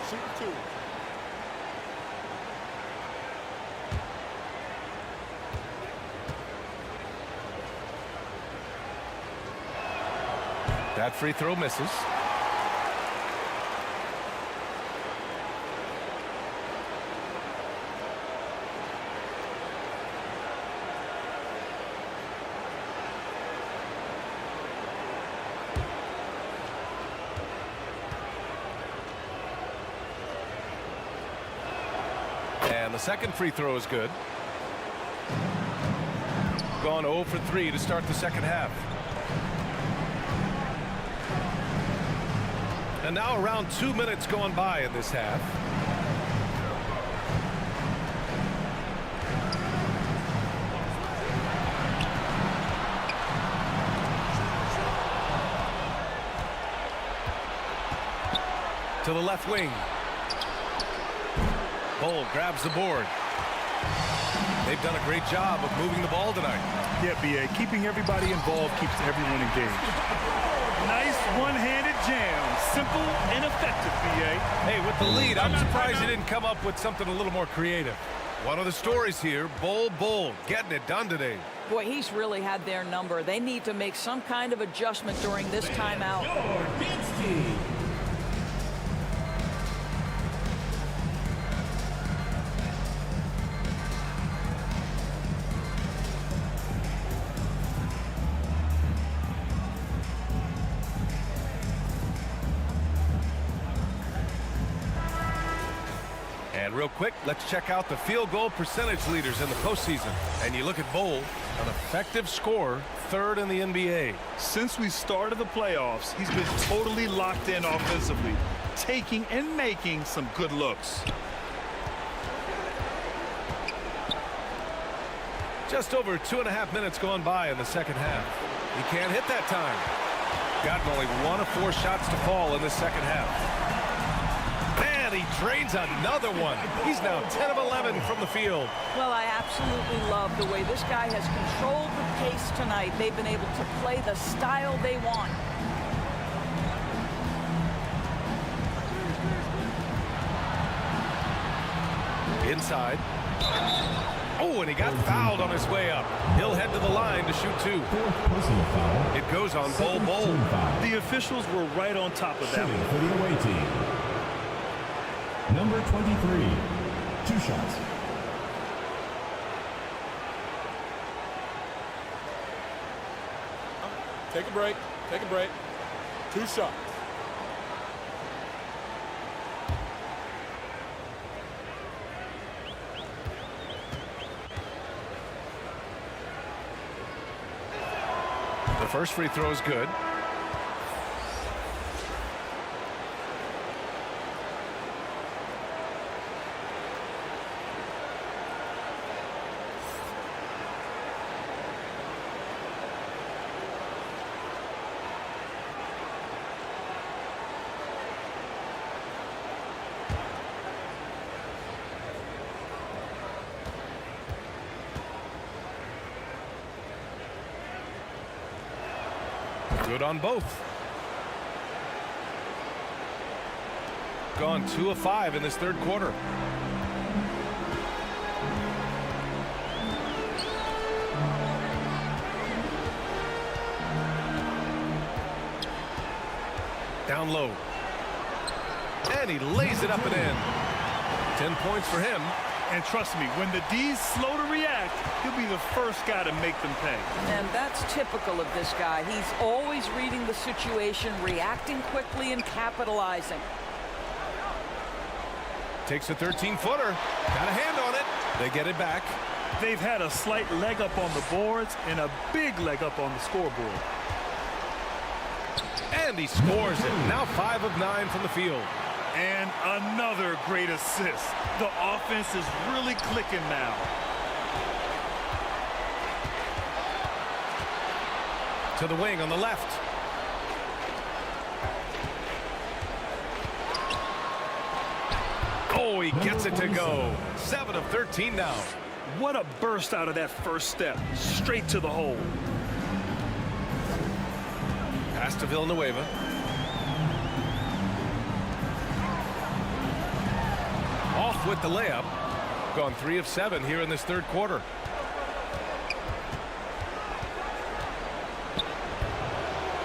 Shoot 2. That free throw misses. And the second free throw is good. Gone 0 for 3 to start the second half. And now around 2 minutes going by in this half. To the left wing. Bol grabs the board. They've done a great job of moving the ball tonight. Yeah, BA, keeping everybody involved keeps everyone engaged. Nice one-handed jam. Simple and effective, BA. Hey, with the lead, I'm surprised he didn't come up with something a little more creative. One of the stories here, Bol Bol getting it done today. Boy, he's really had their number. They need to make some kind of adjustment during this timeout. And real quick, let's check out the field goal percentage leaders in the postseason. And you look at Bol, an effective scorer, 3rd in the NBA. Since we started the playoffs, he's been totally locked in offensively, taking and making some good looks. Just over 2.5 minutes gone by in the second half. He can't hit that time. Gotten only 1 of 4 shots to fall in the second half. And he drains another one. He's now 10 of 11 from the field. Well, I absolutely love the way this guy has controlled the pace tonight. They've been able to play the style they want. Inside. Oh, and he got fouled on his way up. He'll head to the line to shoot 2. It goes on Bol Bol. The officials were right on top of that Shooting one. for the away team. Number 23, 2 shots. Take a break. Take a break. 2 shots. The first free throw is good. Good on both. Gone 2 of 5 in this third quarter. Down low. And he lays it up and in. 10 points for him. And trust me, when the D's slow to react, he'll be the first guy to make them pay. And that's typical of this guy. He's always reading the situation, reacting quickly, and capitalizing. Takes a 13-footer. Got a hand on it. They get it back. They've had a slight leg up on the boards and a big leg up on the scoreboard. And he scores it. Now 5 of 9 from the field. And another great assist. The offense is really clicking now. To the wing on the left. Oh, he gets it to go. 7 of 13 now. What a burst out of that first step. Straight to the hole. Pass to Villanueva. Off with the layup. Gone 3 of 7 here in this third quarter.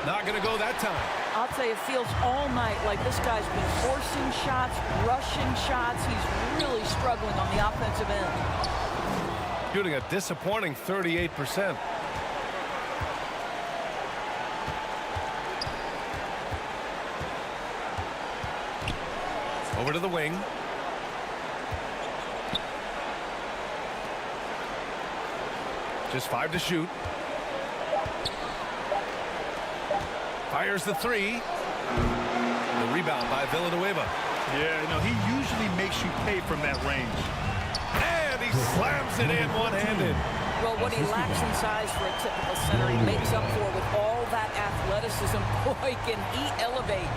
Not going to go that time. I'll tell you, it feels all night like this guy's been forcing shots, rushing shots. He's really struggling on the offensive end. Shooting a disappointing 38%. Over to the wing. Just 5 to shoot. Fires the 3. The rebound by Villanueva. Yeah, you know, he usually makes you pay from that range. And he slams it in one-handed. Well, what he lacks in size for a typical center, he makes up for with all that athleticism. Boy, can he elevate.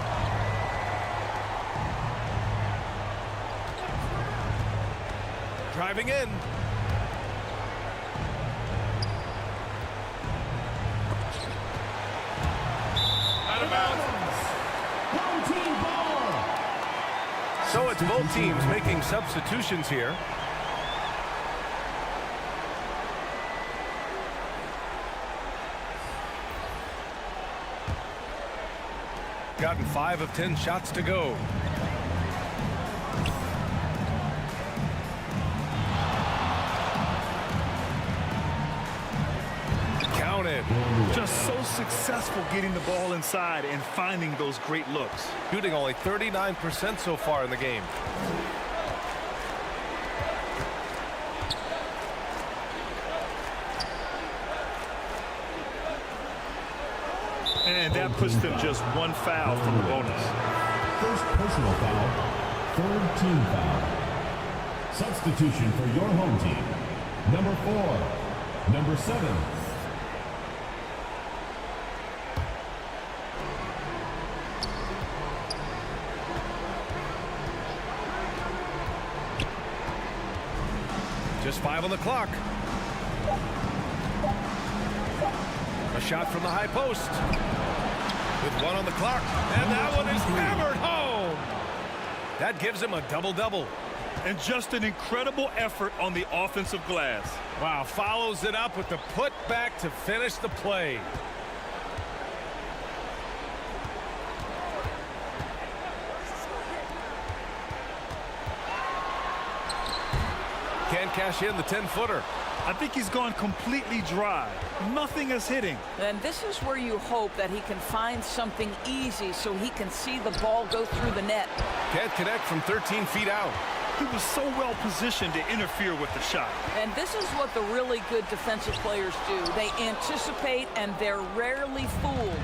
Driving in. Out of bounds. Home team ball. So it's both teams making substitutions here. Gotten 5 of 10 shots to go. Counted. Just so successful getting the ball inside and finding those great looks. Shooting only 39% so far in the game. And that puts them just 1 foul from the bonus. First personal foul, third team foul. Substitution for your home team. Number 4, number 7. Just 5 on the clock. A shot from the high post. With 1 on the clock. And that one is hammered home. That gives him a double-double. And just an incredible effort on the offensive glass. Wow, follows it up with the putback to finish the play. Can't cash in the 10-footer. I think he's gone completely dry. Nothing is hitting. And this is where you hope that he can find something easy so he can see the ball go through the net. Can't connect from 13 feet out. He was so well positioned to interfere with the shot. And this is what the really good defensive players do. They anticipate and they're rarely fooled.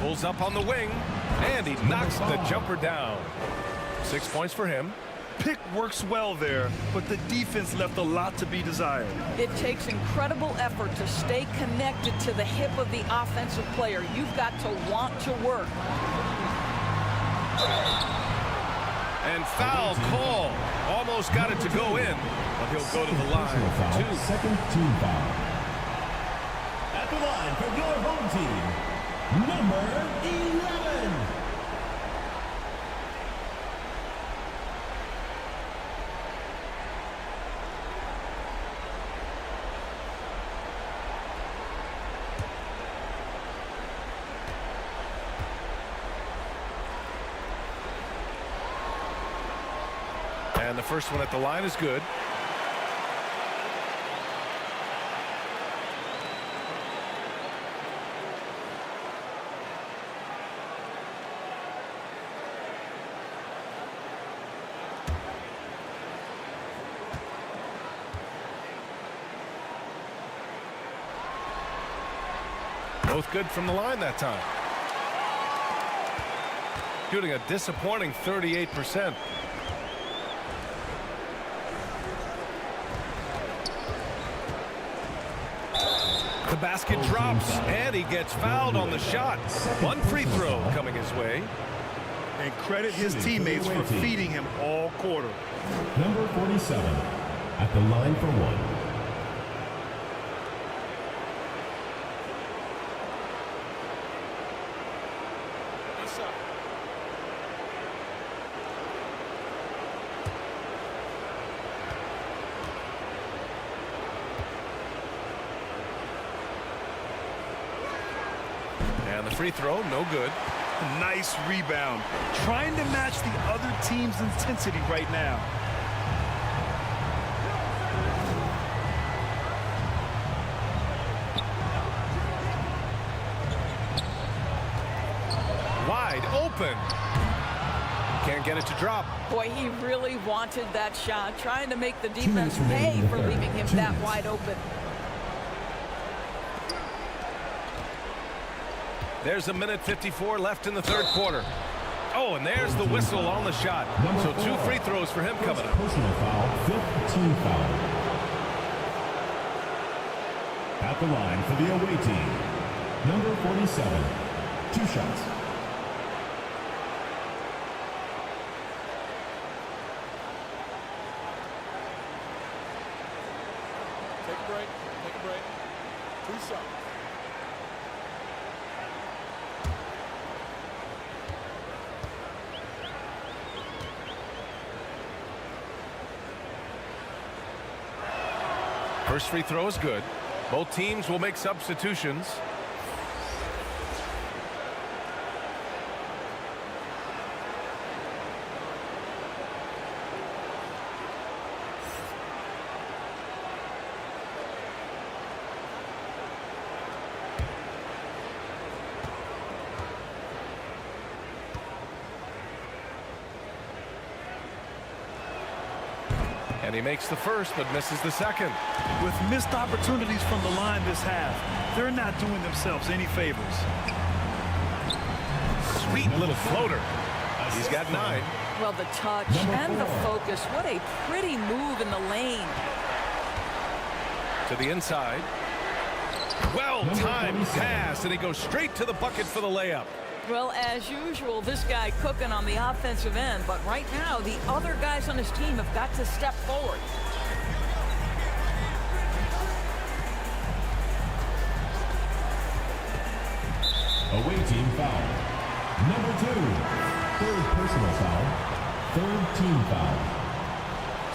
Pulls up on the wing, and he knocks the jumper down. 6 points for him. Pick works well there, but the defense left a lot to be desired. It takes incredible effort to stay connected to the hip of the offensive player. You've got to want to work. And foul call. Almost got it to go in, but he'll go to the line for 2. Second team foul. At the line for your home team, number 11. And the first one at the line is good. Both good from the line that time. Shooting a disappointing 38%. The basket drops, and he gets fouled on the shot. 1 free throw coming his way. And credit his teammates for feeding him all quarter. Number 47, at the line for 1. And the free throw, no good. Nice rebound. Trying to match the other team's intensity right now. Wide open. Can't get it to drop. Boy, he really wanted that shot, trying to make the defense pay for leaving him that wide open. There's a minute 54 left in the third quarter. Oh, and there's the whistle on the shot. So 2 free throws for him coming up. Personal foul, 5th team foul. At the line for the away team, number 47, 2 shots. Take a break. Take a break. 2 shots. First free throw is good. Both teams will make substitutions. And he makes the first, but misses the second. With missed opportunities from the line this half, they're not doing themselves any favors. Sweet little floater. He's got 9. Well, the touch and the focus. What a pretty move in the lane. To the inside. Well-timed pass, and he goes straight to the bucket for the layup. Well, as usual, this guy cooking on the offensive end, but right now the other guys on his team have got to step forward. Away team foul. Number 2. Third personal foul. Third team foul.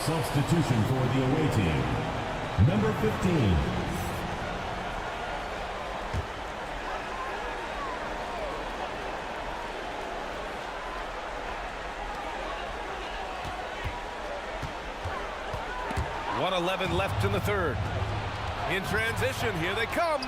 Substitution for the away team. Number 15. .111 left in the third. In transition, here they come.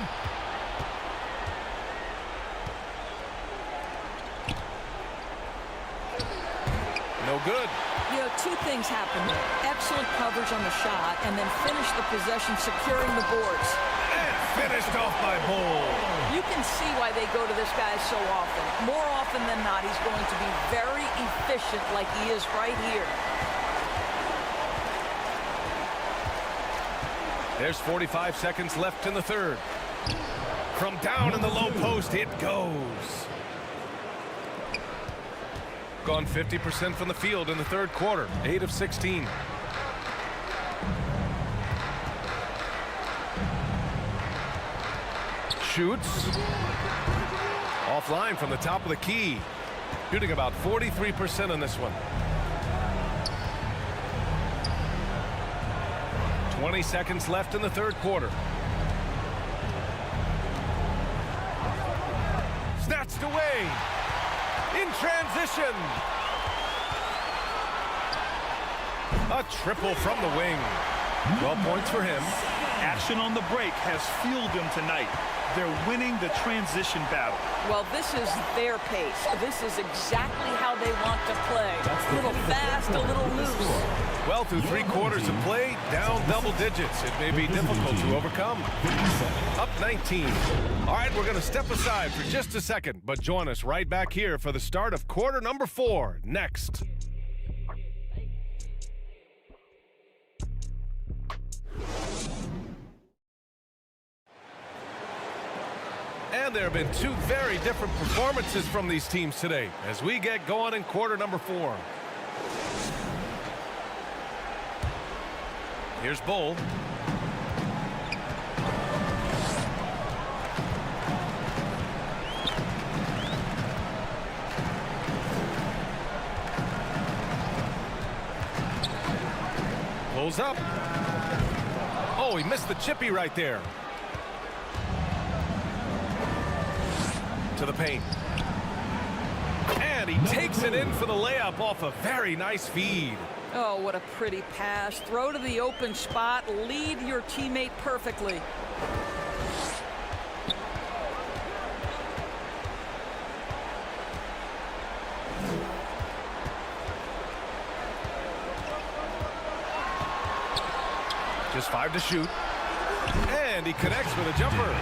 No good. You know, two things happen there. Excellent coverage on the shot, and then finish the possession securing the boards. And finished off by Bol. You can see why they go to this guy so often. More often than not, he's going to be very efficient like he is right here. There's 45 seconds left in the third. From down in the low post, it goes. Gone 50% from the field in the third quarter. 8 of 16. Shoots. Offline from the top of the key. Shooting about 43% on this one. 20 seconds left in the third quarter. Snatched away. In transition. A triple from the wing. 12 points for him. Action on the break has fueled them tonight. They're winning the transition battle. Well, this is their pace. This is exactly how they want to play. A little fast, a little loose. Well, through 3 quarters of play, down double digits. It may be difficult to overcome. Up 19. All right, we're going to step aside for just a second, but join us right back here for the start of quarter number 4 next. And there have been 2 very different performances from these teams today as we get going in quarter number 4. Here's Bol. Pulls up. Oh, he missed the chippy right there. To the paint. And he takes it in for the layup off a very nice feed. Oh, what a pretty pass. Throw to the open spot. Lead your teammate perfectly. Just 5 to shoot. And he connects with a jumper.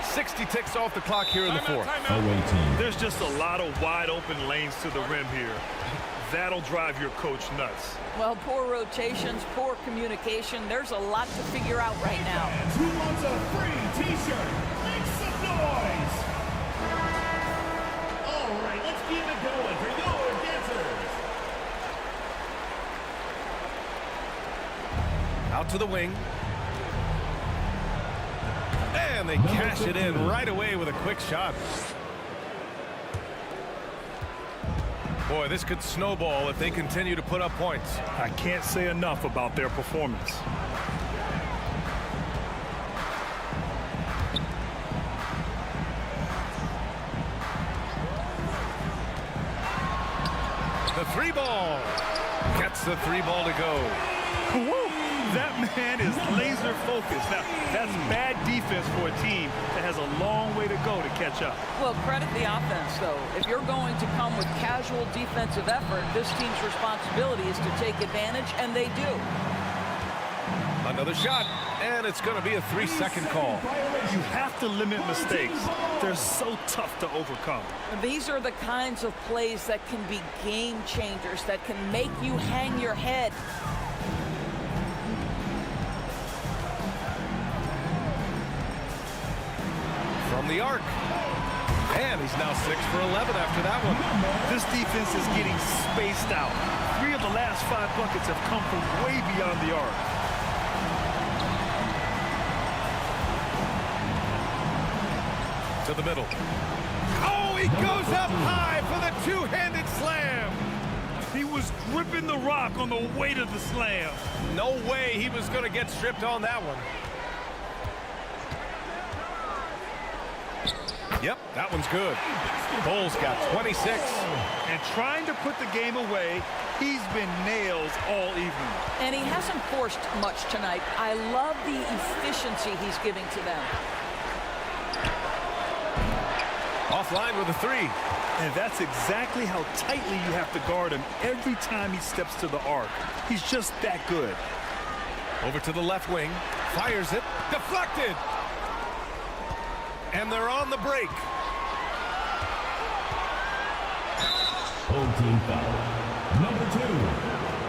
60 ticks off the clock here in the fourth. There's just a lot of wide open lanes to the rim here. That'll drive your coach nuts. Well, poor rotations, poor communication. There's a lot to figure out right now. Who wants a free t-shirt? Make some noise! All right, let's keep it going for your dancers. Out to the wing. And they cash it in right away with a quick shot. Boy, this could snowball if they continue to put up points. I can't say enough about their performance. The 3 ball. Gets the 3 ball to go. Woo! That man is laser focused. Now, that's bad defense for a team that has a long way to go to catch up. Well, credit the offense, though. If you're going to come with casual defensive effort, this team's responsibility is to take advantage, and they do. Another shot, and it's going to be a 3-second call. You have to limit mistakes. They're so tough to overcome. These are the kinds of plays that can be game changers, that can make you hang your head. from the arc. And he's now 6 for 11 after that one. This defense is getting spaced out. 3 of the last 5 buckets have come from way beyond the arc. To the middle. Oh, he goes up high for the two-handed slam. He was gripping the rock on the weight of the slam. No way he was going to get stripped on that one. Yep, that one's good. Bol's got 26. And trying to put the game away, he's been nails all evening. And he hasn't forced much tonight. I love the efficiency he's giving to them. Offline with a 3. And that's exactly how tightly you have to guard him every time he steps to the arc. He's just that good. Over to the left wing. Fires it. Deflected. And they're on the break. Home team foul. Number 2.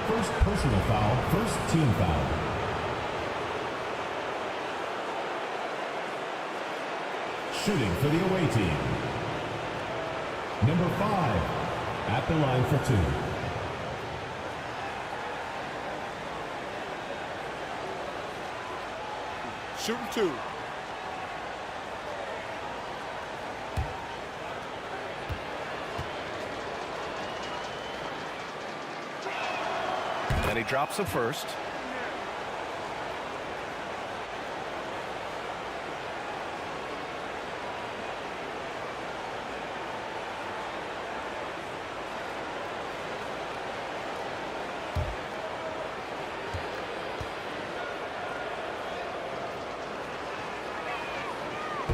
First personal foul, first team foul. Shooting for the away team. Number 5, at the line for 2. Shooting 2. And he drops the first.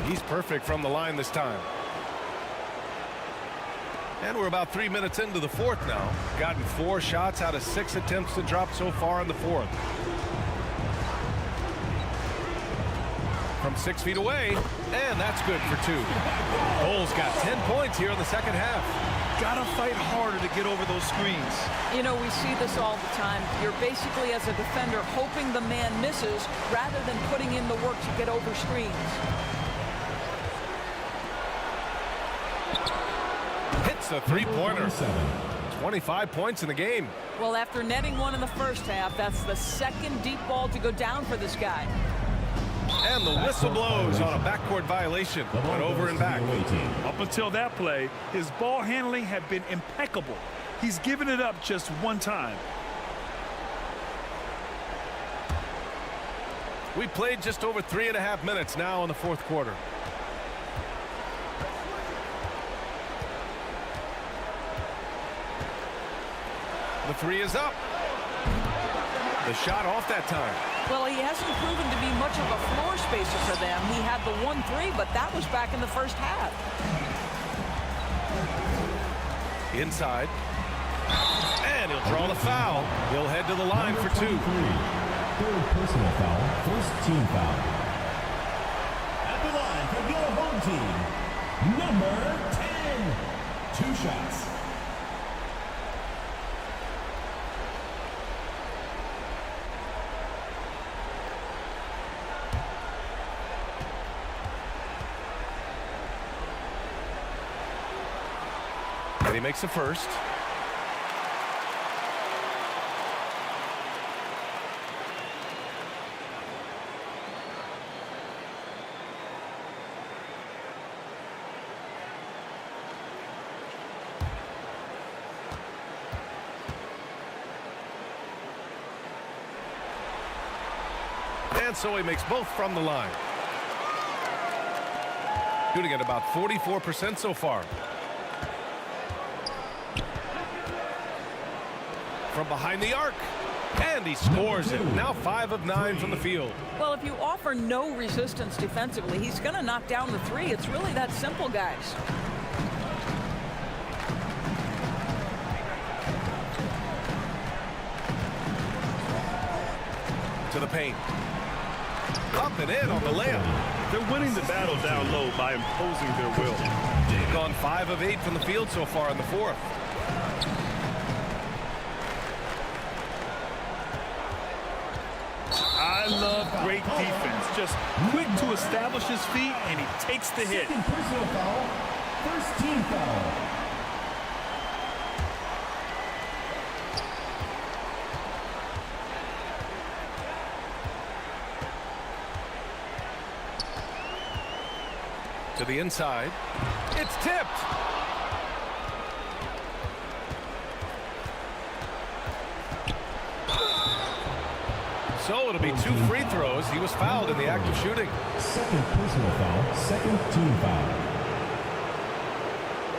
He's perfect from the line this time. And we're about 3 minutes into the fourth now. Gotten 4 shots out of 6 attempts to drop so far in the fourth. From 6 feet away, and that's good for 2. Bol's got 10 points here in the second half. Gotta fight harder to get over those screens. You know, we see this all the time. You're basically, as a defender, hoping the man misses rather than putting in the work to get over screens. Hits a three-pointer. 25 points in the game. Well, after netting one in the first half, that's the second deep ball to go down for this guy. And the whistle blows on a backcourt violation. Went over and back. Up until that play, his ball handling had been impeccable. He's given it up just one time. We played just over 3.5 minutes now in the fourth quarter. The 3 is up. The shot off that time. Well, he hasn't proven to be much of a floor spacer for them. He had the 1-3, but that was back in the first half. Inside. And he'll draw the foul. He'll head to the line for 2. Third personal foul, first team foul. At the line for your home team, number 10. 2 shots. And he makes the first. And so he makes both from the line. Shooting at about 44% so far. From behind the arc. And he scores it. Now 5 of 9 from the field. Well, if you offer no resistance defensively, he's going to knock down the 3. It's really that simple, guys. To the paint. Up and in on the layup. They're winning the battle down low by imposing their will. Gone 5 of 8 from the field so far in the fourth. I love great defense. Just quick to establish his feet, and he takes the hit. Second personal foul. First team foul. To the inside. It's tipped. So it'll be 2 free throws. He was fouled in the act of shooting. Second personal foul. Second team foul.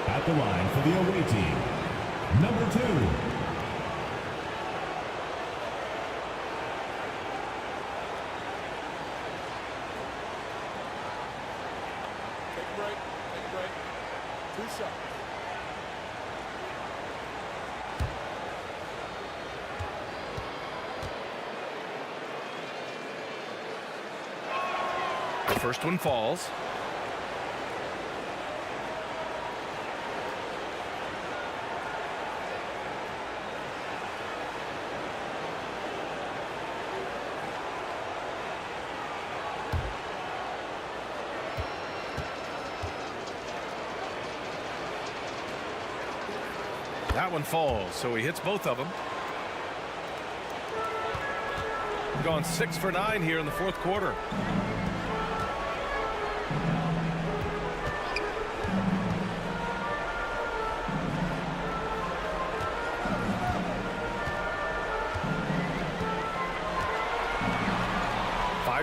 At the line for the away team, number 2. Take a break. Take a break. 2 shots. The first one falls. That one falls, so he hits both of them. Gone 6 for 9 here in the fourth quarter.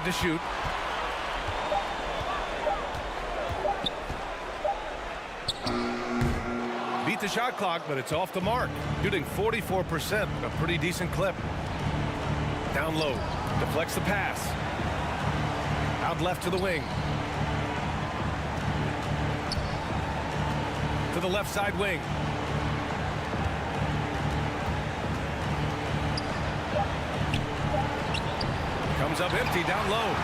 To shoot. Beat the shot clock, but it's off the mark. Shooting 44%, a pretty decent clip. Down low, deflects the pass. Out left to the wing. To the left side wing. Comes up empty down low.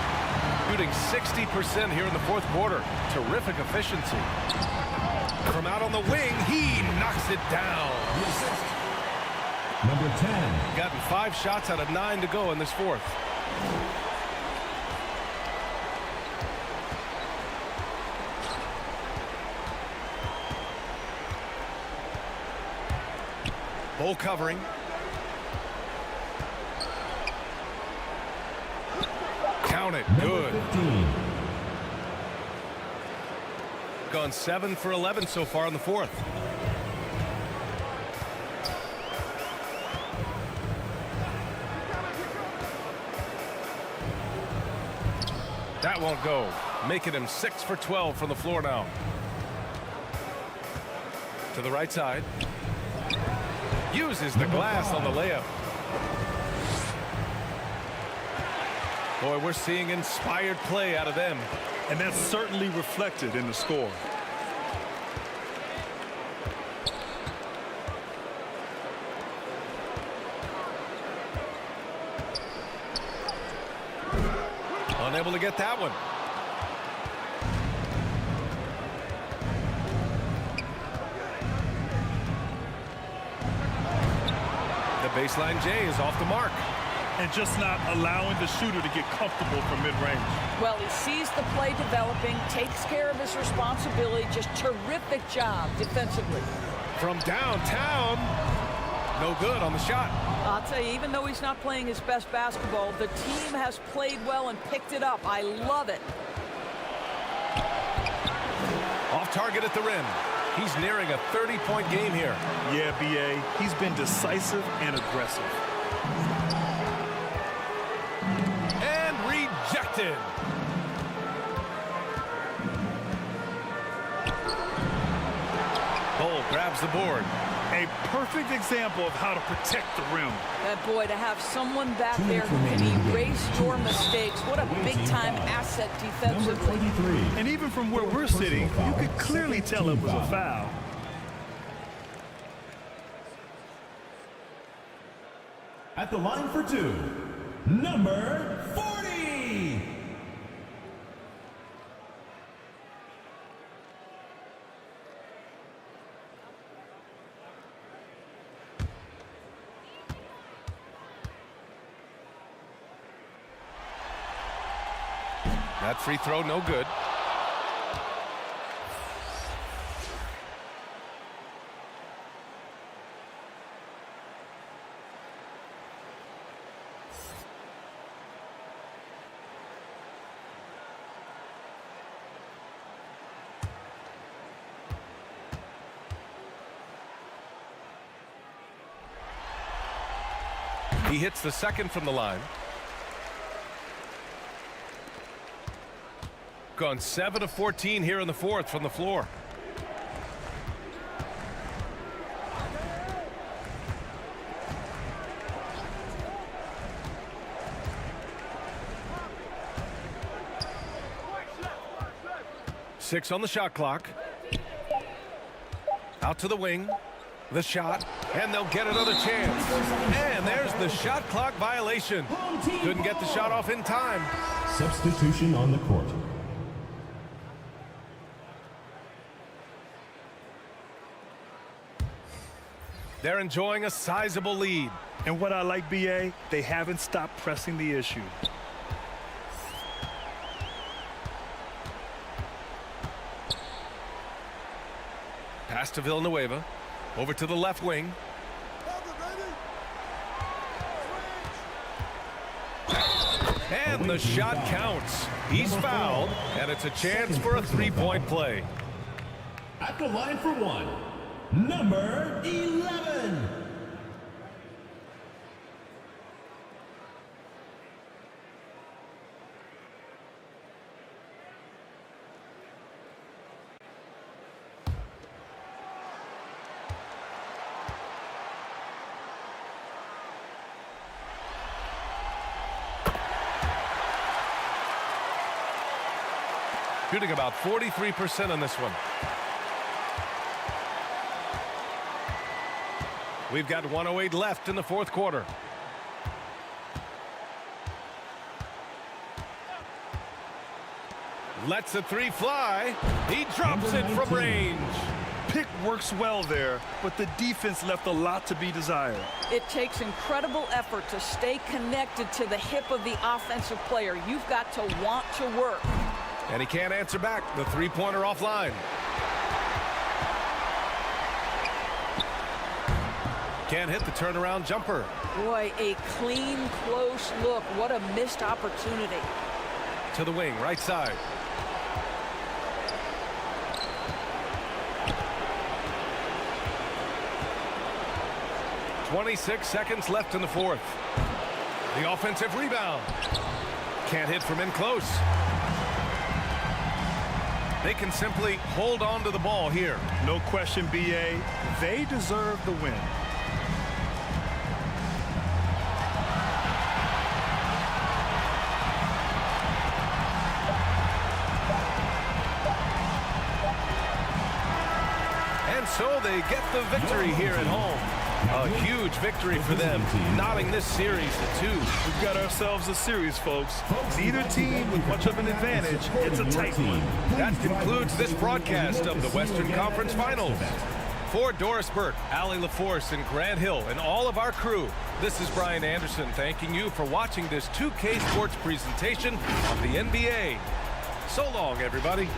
Shooting 60% here in the fourth quarter. Terrific efficiency. From out on the wing, he knocks it down. Number 10. Gotten 5 shots out of 9 to go in this fourth. Bol covering. Count it. Good. 15. Gone 7 for 11 so far in the fourth. That won't go. Making him 6 for 12 from the floor now. To the right side. Uses the glass on the layup. Boy, we're seeing inspired play out of them. And that's certainly reflected in the score. Unable to get that one. The baseline J is off the mark. And just not allowing the shooter to get comfortable from mid-range. Well, he sees the play developing, takes care of his responsibility. Just terrific job defensively. From downtown, no good on the shot. I'll tell you, even though he's not playing his best basketball, the team has played well and picked it up. I love it. Off target at the rim. He's nearing a 30-point game here. Yeah, BA, he's been decisive and aggressive. And rejected. Bol grabs the board. A perfect example of how to protect the rim. That boy, to have someone back there who can erase your mistakes. What a big-time asset defensively. And even from where we're sitting, you could clearly tell it was a foul. At the line for two, number 40. That free throw no good. He hits the second from the line. Gone 7 of 14 here in the fourth from the floor. Six on the shot clock. Out to the wing. The shot, and they'll get another chance. And there's the shot clock violation. Couldn't get the shot off in time. Substitution on the court. They're enjoying a sizable lead. And what I like, BA, they haven't stopped pressing the issue. Pass to Villanueva. Over to the left wing. And the shot counts. He's fouled, and it's a chance for a three-point play. At the line for one, number 11. Shooting about 43% on this one. We've got 1:08 left in the fourth quarter. Lets the three fly. He drops it from range. Pick works well there, but the defense left a lot to be desired. It takes incredible effort to stay connected to the hip of the offensive player. You've got to want to work. And he can't answer back. The three-pointer offline. Can't hit the turnaround jumper. Boy, a clean, close look. What a missed opportunity. To the wing, right side. .26 seconds left in the fourth. The offensive rebound. Can't hit from in close. They can simply hold on to the ball here. No question, BA. They deserve the win. And so they get the victory here at home. A huge victory for them, knotting this series to 2. We've got ourselves a series, folks. Neither team with much of an advantage. It's a tight one. That concludes this broadcast of the Western Conference Finals. For Doris Burke, Allie LaForce, and Grant Hill, and all of our crew, this is Brian Anderson thanking you for watching this 2K Sports presentation of the NBA. So long, everybody.